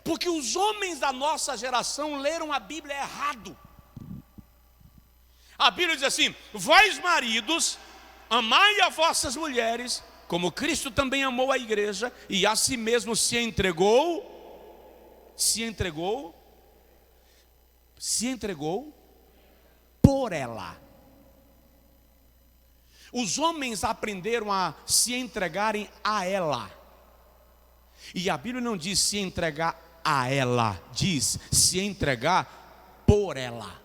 Porque os homens da nossa geração leram a Bíblia errado. A Bíblia diz assim: vós maridos, amai as vossas mulheres, como Cristo também amou a igreja e a si mesmo se entregou por ela. Os homens aprenderam a se entregarem a ela. E a Bíblia não diz se entregar a ela, diz se entregar por ela.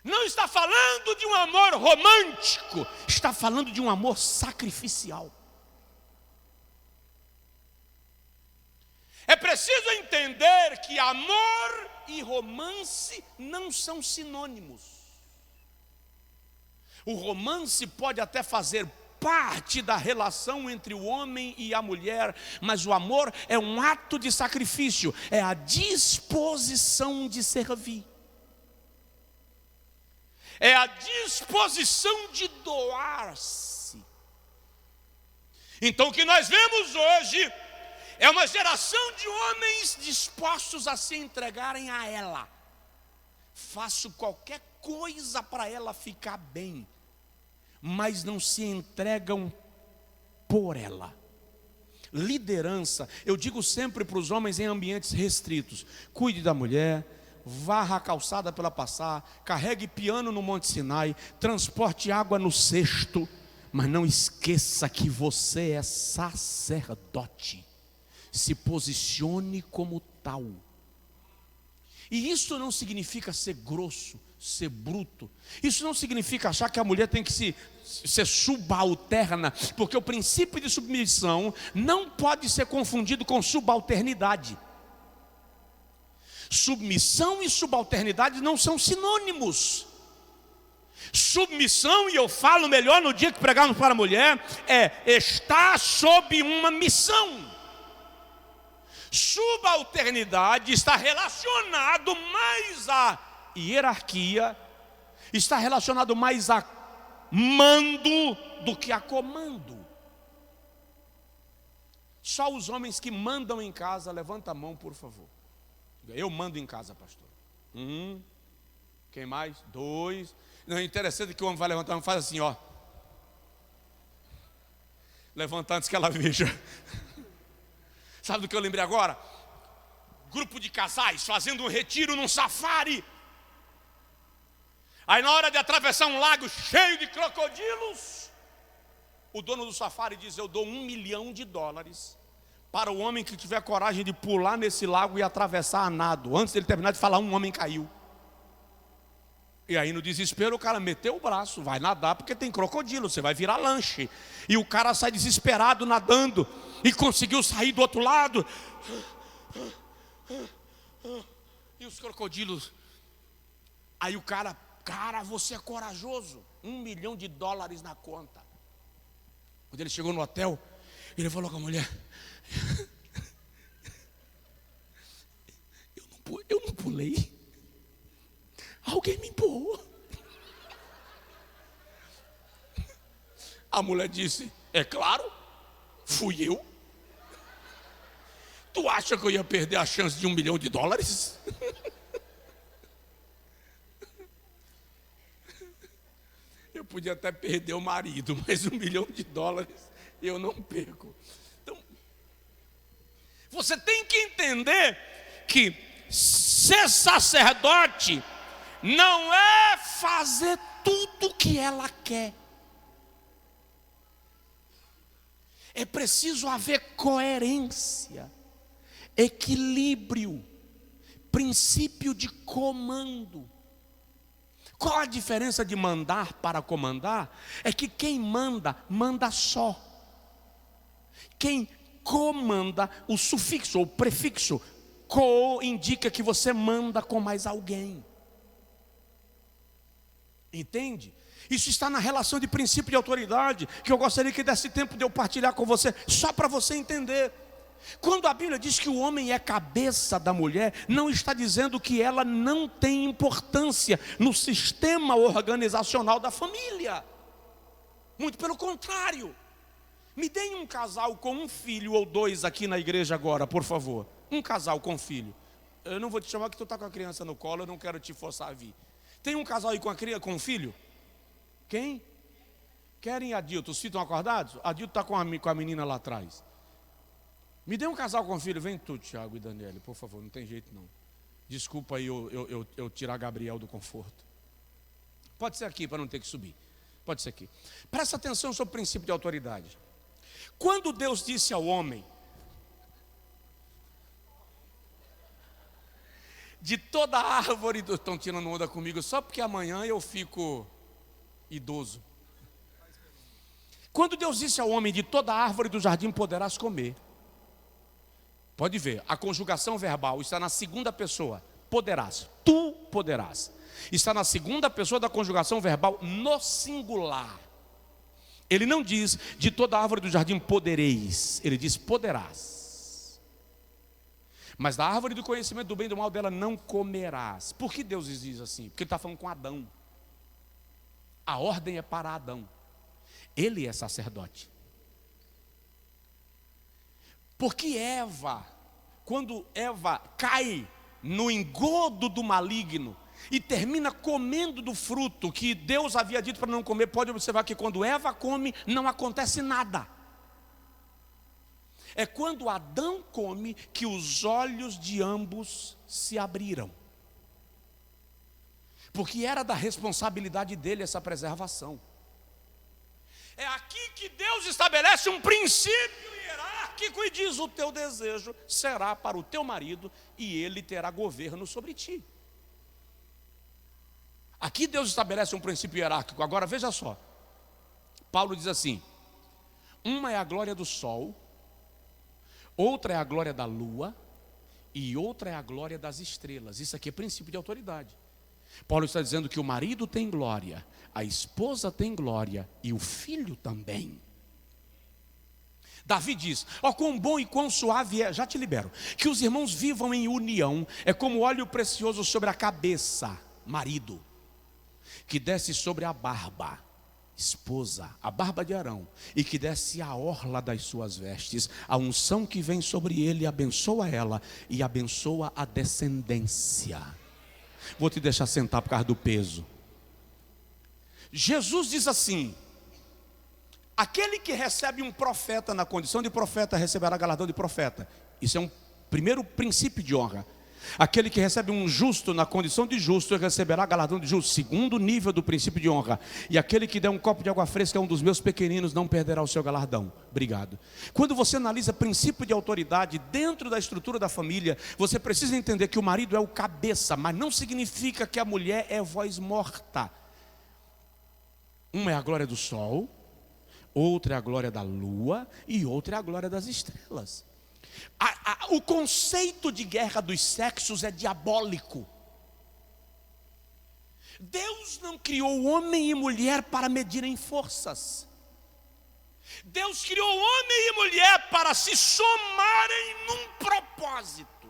Não está falando de um amor romântico, está falando de um amor sacrificial. É preciso entender que amor e romance não são sinônimos. O romance pode até fazer parte da relação entre o homem e a mulher, mas o amor é um ato de sacrifício, é a disposição de servir, é a disposição de doar-se. Então o que nós vemos hoje é uma geração de homens dispostos a se entregarem a ela. Faço qualquer coisa para ela ficar bem, mas não se entregam por ela. Liderança, eu digo sempre para os homens em ambientes restritos: cuide da mulher, varra a calçada para ela passar, carregue piano no Monte Sinai, transporte água no cesto, mas não esqueça que você é sacerdote. Se posicione como tal. E isso não significa ser grosso, ser bruto. Isso não significa achar que a mulher tem que ser subalterna, porque o princípio de submissão não pode ser confundido com subalternidade. Submissão e subalternidade não são sinônimos. Submissão, e eu falo melhor no dia que pregarmos para a mulher, é estar sob uma missão. Subalternidade está relacionado mais à hierarquia, está relacionado mais a mando do que a comando. Só os homens que mandam em casa, levanta a mão, por favor. Eu mando em casa, pastor. Quem mais? 2. Não, é interessante que o homem vai levantar, faz assim, ó. Levanta antes que ela veja. Sabe do que eu lembrei agora? Grupo de casais fazendo um retiro num safari. Aí na hora de atravessar um lago cheio de crocodilos, o dono do safari diz: eu dou $1 milhão para o homem que tiver coragem de pular nesse lago e atravessar a nado. Antes dele terminar de falar, um homem caiu. E aí no desespero o cara meteu o braço, vai nadar porque tem crocodilo, você vai virar lanche. E o cara sai desesperado nadando e conseguiu sair do outro lado. E os crocodilos. Aí o cara, você é corajoso. $1 milhão na conta. Quando ele chegou no hotel, ele falou com a mulher: lei? Alguém me empurrou. A mulher disse: é claro, fui eu. Tu acha que eu ia perder a chance de $1 milhão? Eu podia até perder o marido, mas $1 milhão eu não perco. Então, você tem que entender que ser sacerdote não é fazer tudo o que ela quer. É preciso haver coerência, equilíbrio, princípio de comando. Qual a diferença de mandar para comandar? É que quem manda, manda só. Quem comanda, o sufixo ou prefixo co indica que você manda com mais alguém. Entende? Isso está na relação de princípio de autoridade, que eu gostaria que desse tempo de eu partilhar com você, só para você entender. Quando a Bíblia diz que o homem é cabeça da mulher, não está dizendo que ela não tem importância no sistema organizacional da família. Muito pelo contrário. Me deem um casal com um filho ou dois aqui na igreja agora, por favor. Um casal com filho. Eu não vou te chamar que tu está com a criança no colo, eu não quero te forçar a vir. Tem um casal aí com um filho? Quem? Querem Adilto? Os filhos estão acordados? Adilto está com a menina lá atrás. Me dê um casal com filho. Vem tu, Tiago e Daniele, por favor, não tem jeito não. Desculpa aí eu tirar Gabriel do conforto. Pode ser aqui para não ter que subir. Pode ser aqui. Presta atenção sobre o princípio de autoridade. Quando Deus disse ao homem: de toda árvore, estão tirando onda comigo só porque amanhã eu fico idoso. Quando Deus disse ao homem: de toda árvore do jardim poderás comer. Pode ver, a conjugação verbal está na segunda pessoa, poderás, tu poderás. Está na segunda pessoa da conjugação verbal no singular. Ele não diz: de toda árvore do jardim podereis, ele diz: poderás. Mas da árvore do conhecimento do bem e do mal dela não comerás. Por que Deus diz assim? Porque ele está falando com Adão. A ordem é para Adão. Ele é sacerdote. Porque Eva, quando Eva cai no engodo do maligno e termina comendo do fruto que Deus havia dito para não comer, pode observar que quando Eva come, não acontece nada. É quando Adão come que os olhos de ambos se abriram. Porque era da responsabilidade dele essa preservação. É aqui que Deus estabelece um princípio hierárquico e diz: o teu desejo será para o teu marido e ele terá governo sobre ti. Aqui Deus estabelece um princípio hierárquico. Agora veja só, Paulo diz assim: uma é a glória do sol, outra é a glória da lua e outra é a glória das estrelas. Isso aqui é princípio de autoridade. Paulo está dizendo que o marido tem glória, a esposa tem glória e o filho também. Davi diz: ó, quão bom e quão suave é, já te libero, que os irmãos vivam em união, é como óleo precioso sobre a cabeça, marido, que desce sobre a barba, esposa, a barba de Arão, e que desce a orla das suas vestes, a unção que vem sobre ele abençoa ela e abençoa a descendência. Vou te deixar sentar por causa do peso. Jesus diz assim: aquele que recebe um profeta na condição de profeta receberá galardão de profeta. Isso é um primeiro princípio de honra. Aquele que recebe um justo na condição de justo receberá galardão de justo. Segundo nível do princípio de honra. E aquele que der um copo de água fresca a um dos meus pequeninos não perderá o seu galardão. Obrigado. Quando você analisa princípio de autoridade dentro da estrutura da família, você precisa entender que o marido é o cabeça, mas não significa que a mulher é voz morta. Uma é a glória do sol, outra é a glória da lua e outra é a glória das estrelas. O conceito de guerra dos sexos é diabólico. Deus não criou homem e mulher para medirem forças. Deus criou homem e mulher para se somarem num propósito.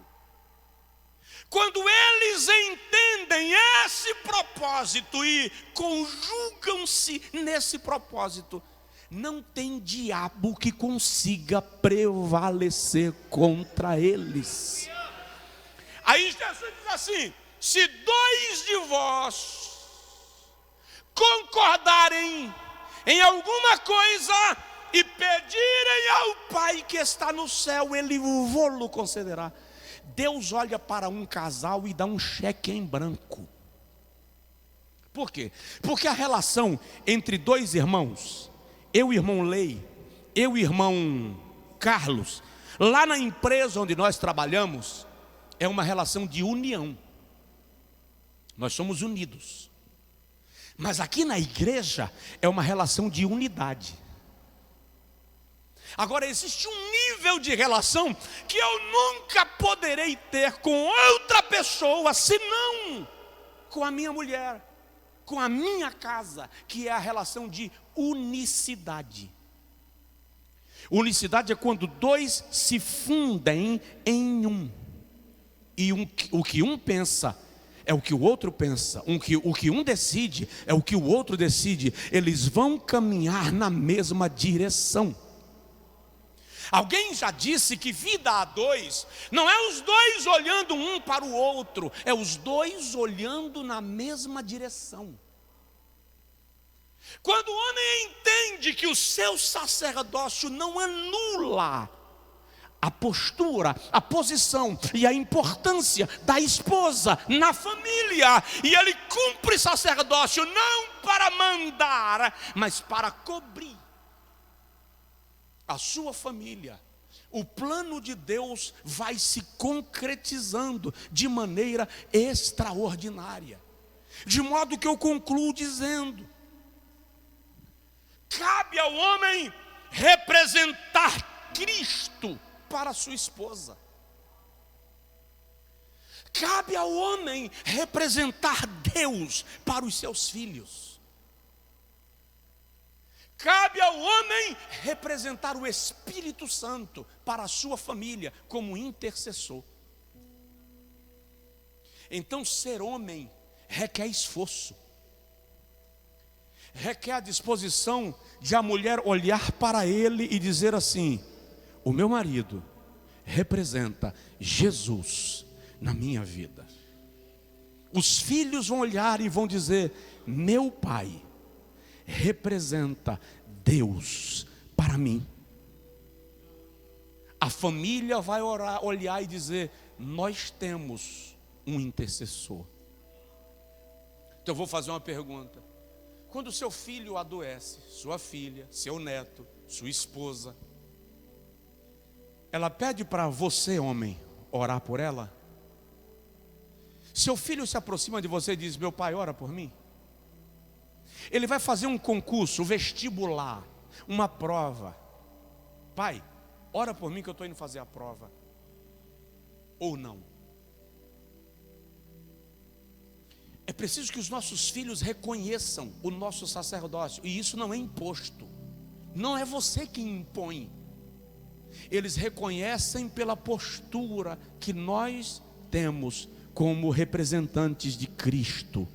Quando eles entendem esse propósito e conjugam-se nesse propósito, não tem diabo que consiga prevalecer contra eles. Aí Jesus diz assim: se dois de vós concordarem em alguma coisa e pedirem ao Pai que está no céu, Ele vô-lo concederá. Deus olha para um casal e dá um cheque em branco. Por quê? Porque a relação entre dois irmãos, eu e o irmão Lei, eu e o irmão Carlos, lá na empresa onde nós trabalhamos, é uma relação de união. Nós somos unidos. Mas aqui na igreja é uma relação de unidade. Agora existe um nível de relação que eu nunca poderei ter com outra pessoa, senão com a minha mulher, com a minha casa, que é a relação de unicidade. Unicidade é quando dois se fundem em um. E o que um pensa é o que o outro pensa. O que um decide é o que o outro decide. Eles vão caminhar na mesma direção. Alguém já disse que vida a dois não é os dois olhando um para o outro, é os dois olhando na mesma direção. Quando o homem entende que o seu sacerdócio não anula a postura, a posição e a importância da esposa na família, e ele cumpre sacerdócio não para mandar, mas para cobrir a sua família, o plano de Deus vai se concretizando de maneira extraordinária. De modo que eu concluo dizendo: cabe ao homem representar Cristo para a sua esposa. Cabe ao homem representar Deus para os seus filhos. Cabe ao homem representar o Espírito Santo para a sua família como intercessor. Então, ser homem requer esforço, requer a disposição de a mulher olhar para ele e dizer assim: o meu marido representa Jesus na minha vida. Os filhos vão olhar e vão dizer: meu pai representa Deus para mim. A família vai olhar e dizer: nós temos um intercessor. Então eu vou fazer uma pergunta: quando seu filho adoece, sua filha, seu neto, sua esposa, ela pede para você, homem, orar por ela? Seu filho se aproxima de você e diz: meu pai, ora por mim. Ele vai fazer um concurso, vestibular, uma prova. Pai, ora por mim que eu estou indo fazer a prova. Ou não? É preciso que os nossos filhos reconheçam o nosso sacerdócio. E isso não é imposto. Não é você que impõe. Eles reconhecem pela postura que nós temos como representantes de Cristo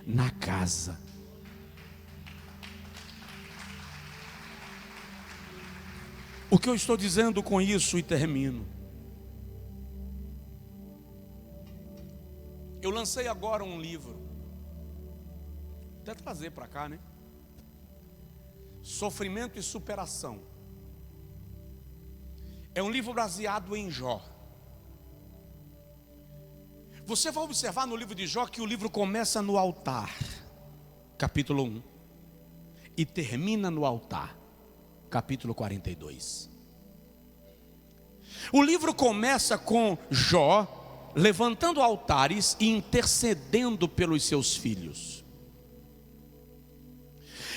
na casa. O que eu estou dizendo com isso, e termino: eu lancei agora um livro, até trazer para cá, né? Sofrimento e Superação. É um livro baseado em Jó. Você vai observar no livro de Jó que o livro começa no altar, capítulo 1, e termina no altar, capítulo 42. O livro começa com Jó levantando altares e intercedendo pelos seus filhos.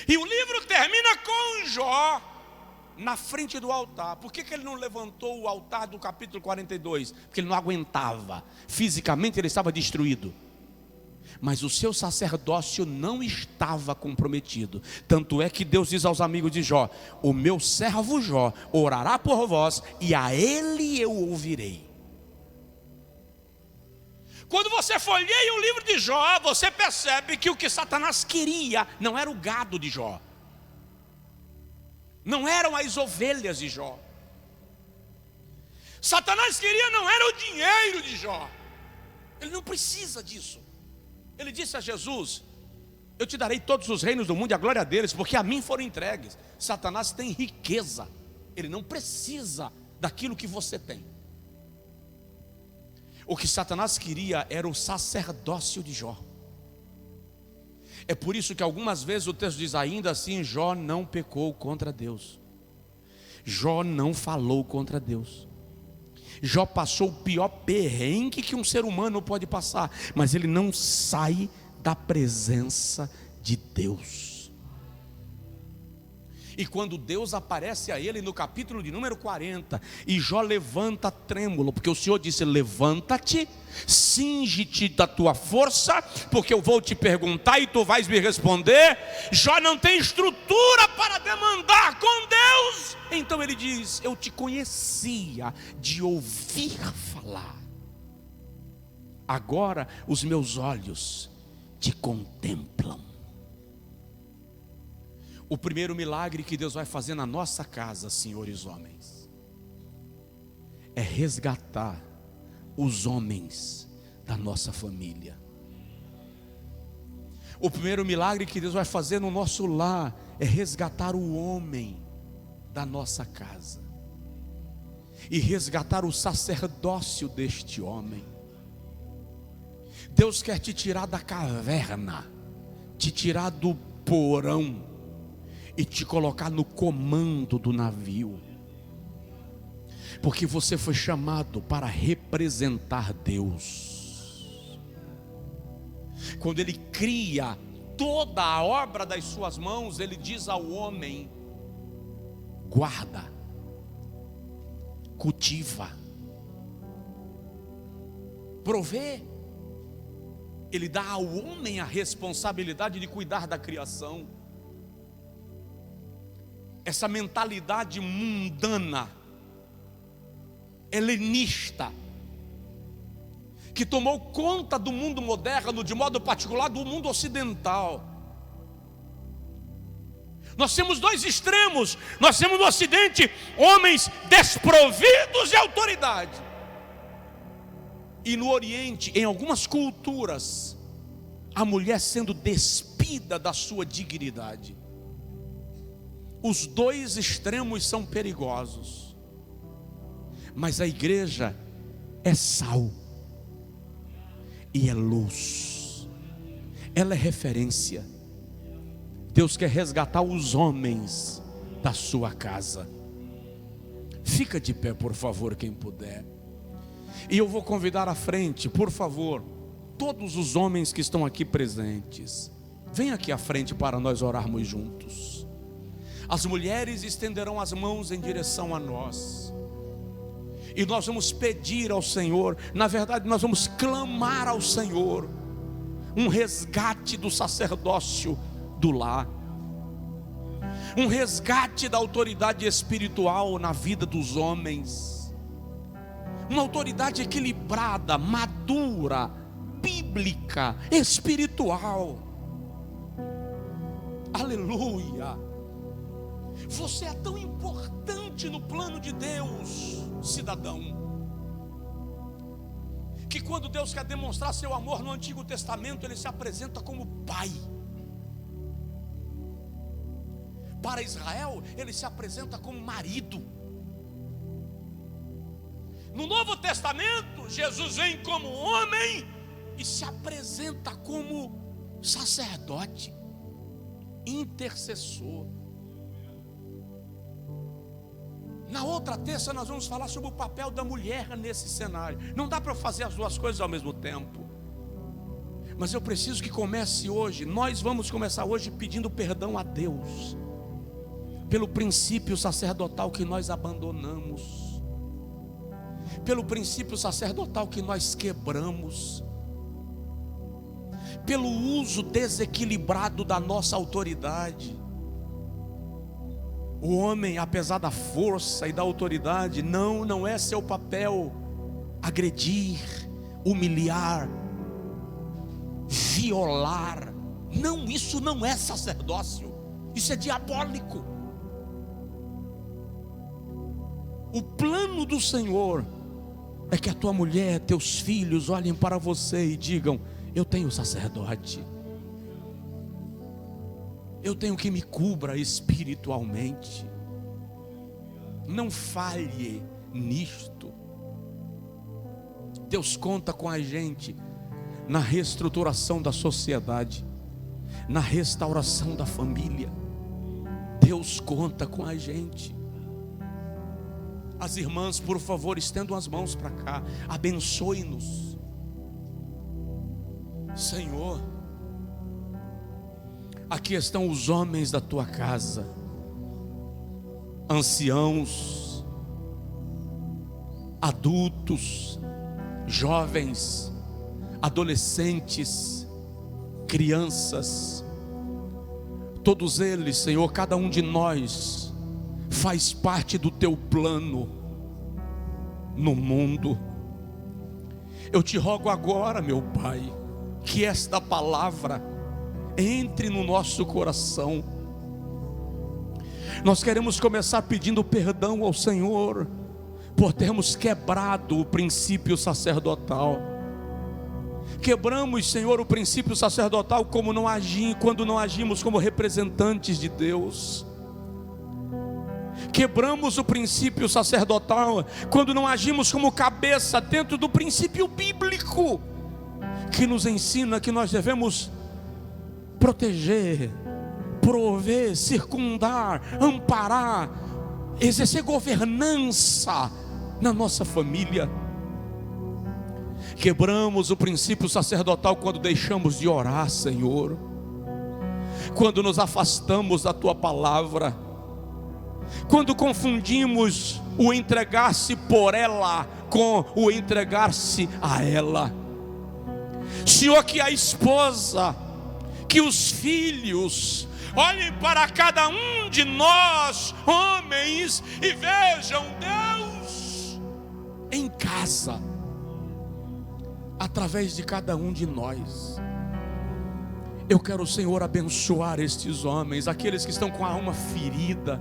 E o livro termina com Jó na frente do altar. Por que ele não levantou o altar do capítulo 42? Porque ele não aguentava. Fisicamente ele estava destruído. Mas o seu sacerdócio não estava comprometido. Tanto é que Deus diz aos amigos de Jó: o meu servo Jó orará por vós e a ele eu ouvirei. Quando você folheia o livro de Jó, você percebe que o que Satanás queria não era o gado de Jó, não eram as ovelhas de Jó. Satanás queria não era o dinheiro de Jó. Ele não precisa disso. Ele disse a Jesus: eu te darei todos os reinos do mundo e a glória deles, porque a mim foram entregues. Satanás tem riqueza, ele não precisa daquilo que você tem. O que Satanás queria era o sacerdócio de Jó. É por isso que algumas vezes o texto diz: ainda assim Jó não pecou contra Deus. Jó não falou contra Deus. Jó passou o pior perrengue que um ser humano pode passar, mas ele não sai da presença de Deus. E quando Deus aparece a ele no capítulo de número 40, e Jó levanta trêmulo, porque o Senhor disse: levanta-te, cinge-te da tua força, porque eu vou te perguntar e tu vais me responder. Jó não tem estrutura para demandar com Deus. Então ele diz: eu te conhecia de ouvir falar, agora os meus olhos te contemplam. O primeiro milagre que Deus vai fazer na nossa casa, senhores homens, é resgatar os homens da nossa família. O primeiro milagre que Deus vai fazer no nosso lar é resgatar o homem da nossa casa e resgatar o sacerdócio deste homem. Deus quer te tirar da caverna, te tirar do porão e te colocar no comando do navio, porque você foi chamado para representar Deus. Quando Ele cria toda a obra das suas mãos, Ele diz ao homem: guarda, cultiva, provê. Ele dá ao homem a responsabilidade de cuidar da criação. Essa mentalidade mundana, helenista, que tomou conta do mundo moderno, de modo particular do mundo ocidental. Nós temos dois extremos. Nós temos no Ocidente homens desprovidos de autoridade, e no Oriente, em algumas culturas, a mulher sendo despida da sua dignidade. Os dois extremos são perigosos, mas a igreja é sal e é luz, ela é referência. Deus quer resgatar os homens da sua casa. Fica de pé, por favor, quem puder. E eu vou convidar à frente, por favor, todos os homens que estão aqui presentes. Venham aqui à frente para nós orarmos juntos. As mulheres estenderão as mãos em direção a nós, e nós vamos pedir ao Senhor, na verdade nós vamos clamar ao Senhor, um resgate do sacerdócio do lar, um resgate da autoridade espiritual na vida dos homens, uma autoridade equilibrada, madura, bíblica, espiritual. Aleluia! Você é tão importante no plano de Deus, cidadão, que quando Deus quer demonstrar seu amor no Antigo Testamento, Ele se apresenta como Pai. Para Israel, Ele se apresenta como marido. No Novo Testamento, Jesus vem como homem e se apresenta como sacerdote, intercessor. Na outra terça nós vamos falar sobre o papel da mulher nesse cenário. Não dá para fazer as duas coisas ao mesmo tempo, mas eu preciso que comece hoje. Nós vamos começar hoje pedindo perdão a Deus pelo princípio sacerdotal que nós abandonamos, pelo princípio sacerdotal que nós quebramos, pelo uso desequilibrado da nossa autoridade. O homem, apesar da força e da autoridade, não é seu papel agredir, humilhar, violar. Não, isso não é sacerdócio, isso é diabólico. O plano do Senhor é que a tua mulher, teus filhos olhem para você e digam: eu tenho sacerdote, eu tenho que me cubra espiritualmente. Não falhe nisto. Deus conta com a gente na reestruturação da sociedade, na restauração da família. Deus conta com a gente. As irmãs, por favor, estendam as mãos para cá, abençoe-nos. Senhor, aqui estão os homens da tua casa, anciãos, adultos, jovens, adolescentes, crianças, todos eles, Senhor, cada um de nós faz parte do teu plano no mundo. Eu te rogo agora, meu Pai, que esta palavra entre no nosso coração. Nós queremos começar pedindo perdão ao Senhor por termos quebrado o princípio sacerdotal. Quebramos, Senhor, o princípio sacerdotal quando não agimos como representantes de Deus. Quebramos o princípio sacerdotal quando não agimos como cabeça dentro do princípio bíblico, que nos ensina que nós devemos proteger, prover, circundar, amparar, exercer governança na nossa família. Quebramos o princípio sacerdotal quando deixamos de orar, Senhor, quando nos afastamos da tua palavra, quando confundimos o entregar-se por ela com o entregar-se a ela. Senhor, que a esposa, que os filhos olhem para cada um de nós, homens, e vejam Deus em casa, através de cada um de nós. Eu quero, Senhor, abençoar estes homens, aqueles que estão com a alma ferida,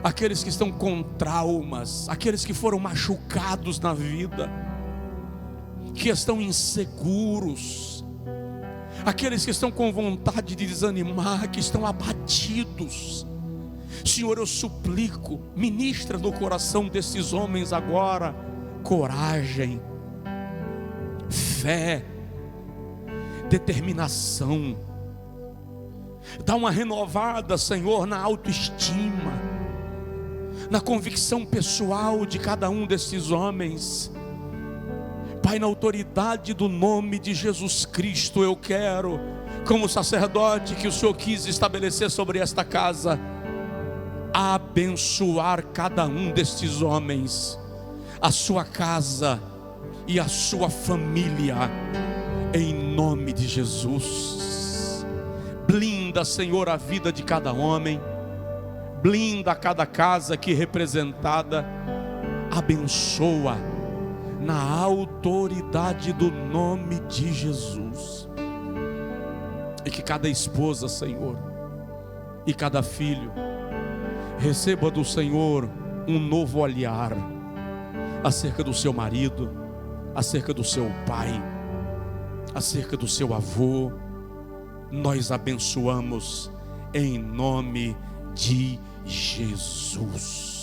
aqueles que estão com traumas, aqueles que foram machucados na vida, que estão inseguros, aqueles que estão com vontade de desanimar, que estão abatidos. Senhor, eu suplico, ministra no coração desses homens agora coragem, fé, determinação. Dá uma renovada, Senhor, na autoestima, na convicção pessoal de cada um desses homens. Pai, na autoridade do nome de Jesus Cristo, eu quero, como sacerdote que o Senhor quis estabelecer sobre esta casa, abençoar cada um destes homens, a sua casa e a sua família, em nome de Jesus. Blinda, Senhor, a vida de cada homem, blinda cada casa aqui representada, abençoa na autoridade do nome de Jesus. E que cada esposa, Senhor, e cada filho receba do Senhor um novo olhar acerca do seu marido, acerca do seu pai, acerca do seu avô. Nós abençoamos em nome de Jesus.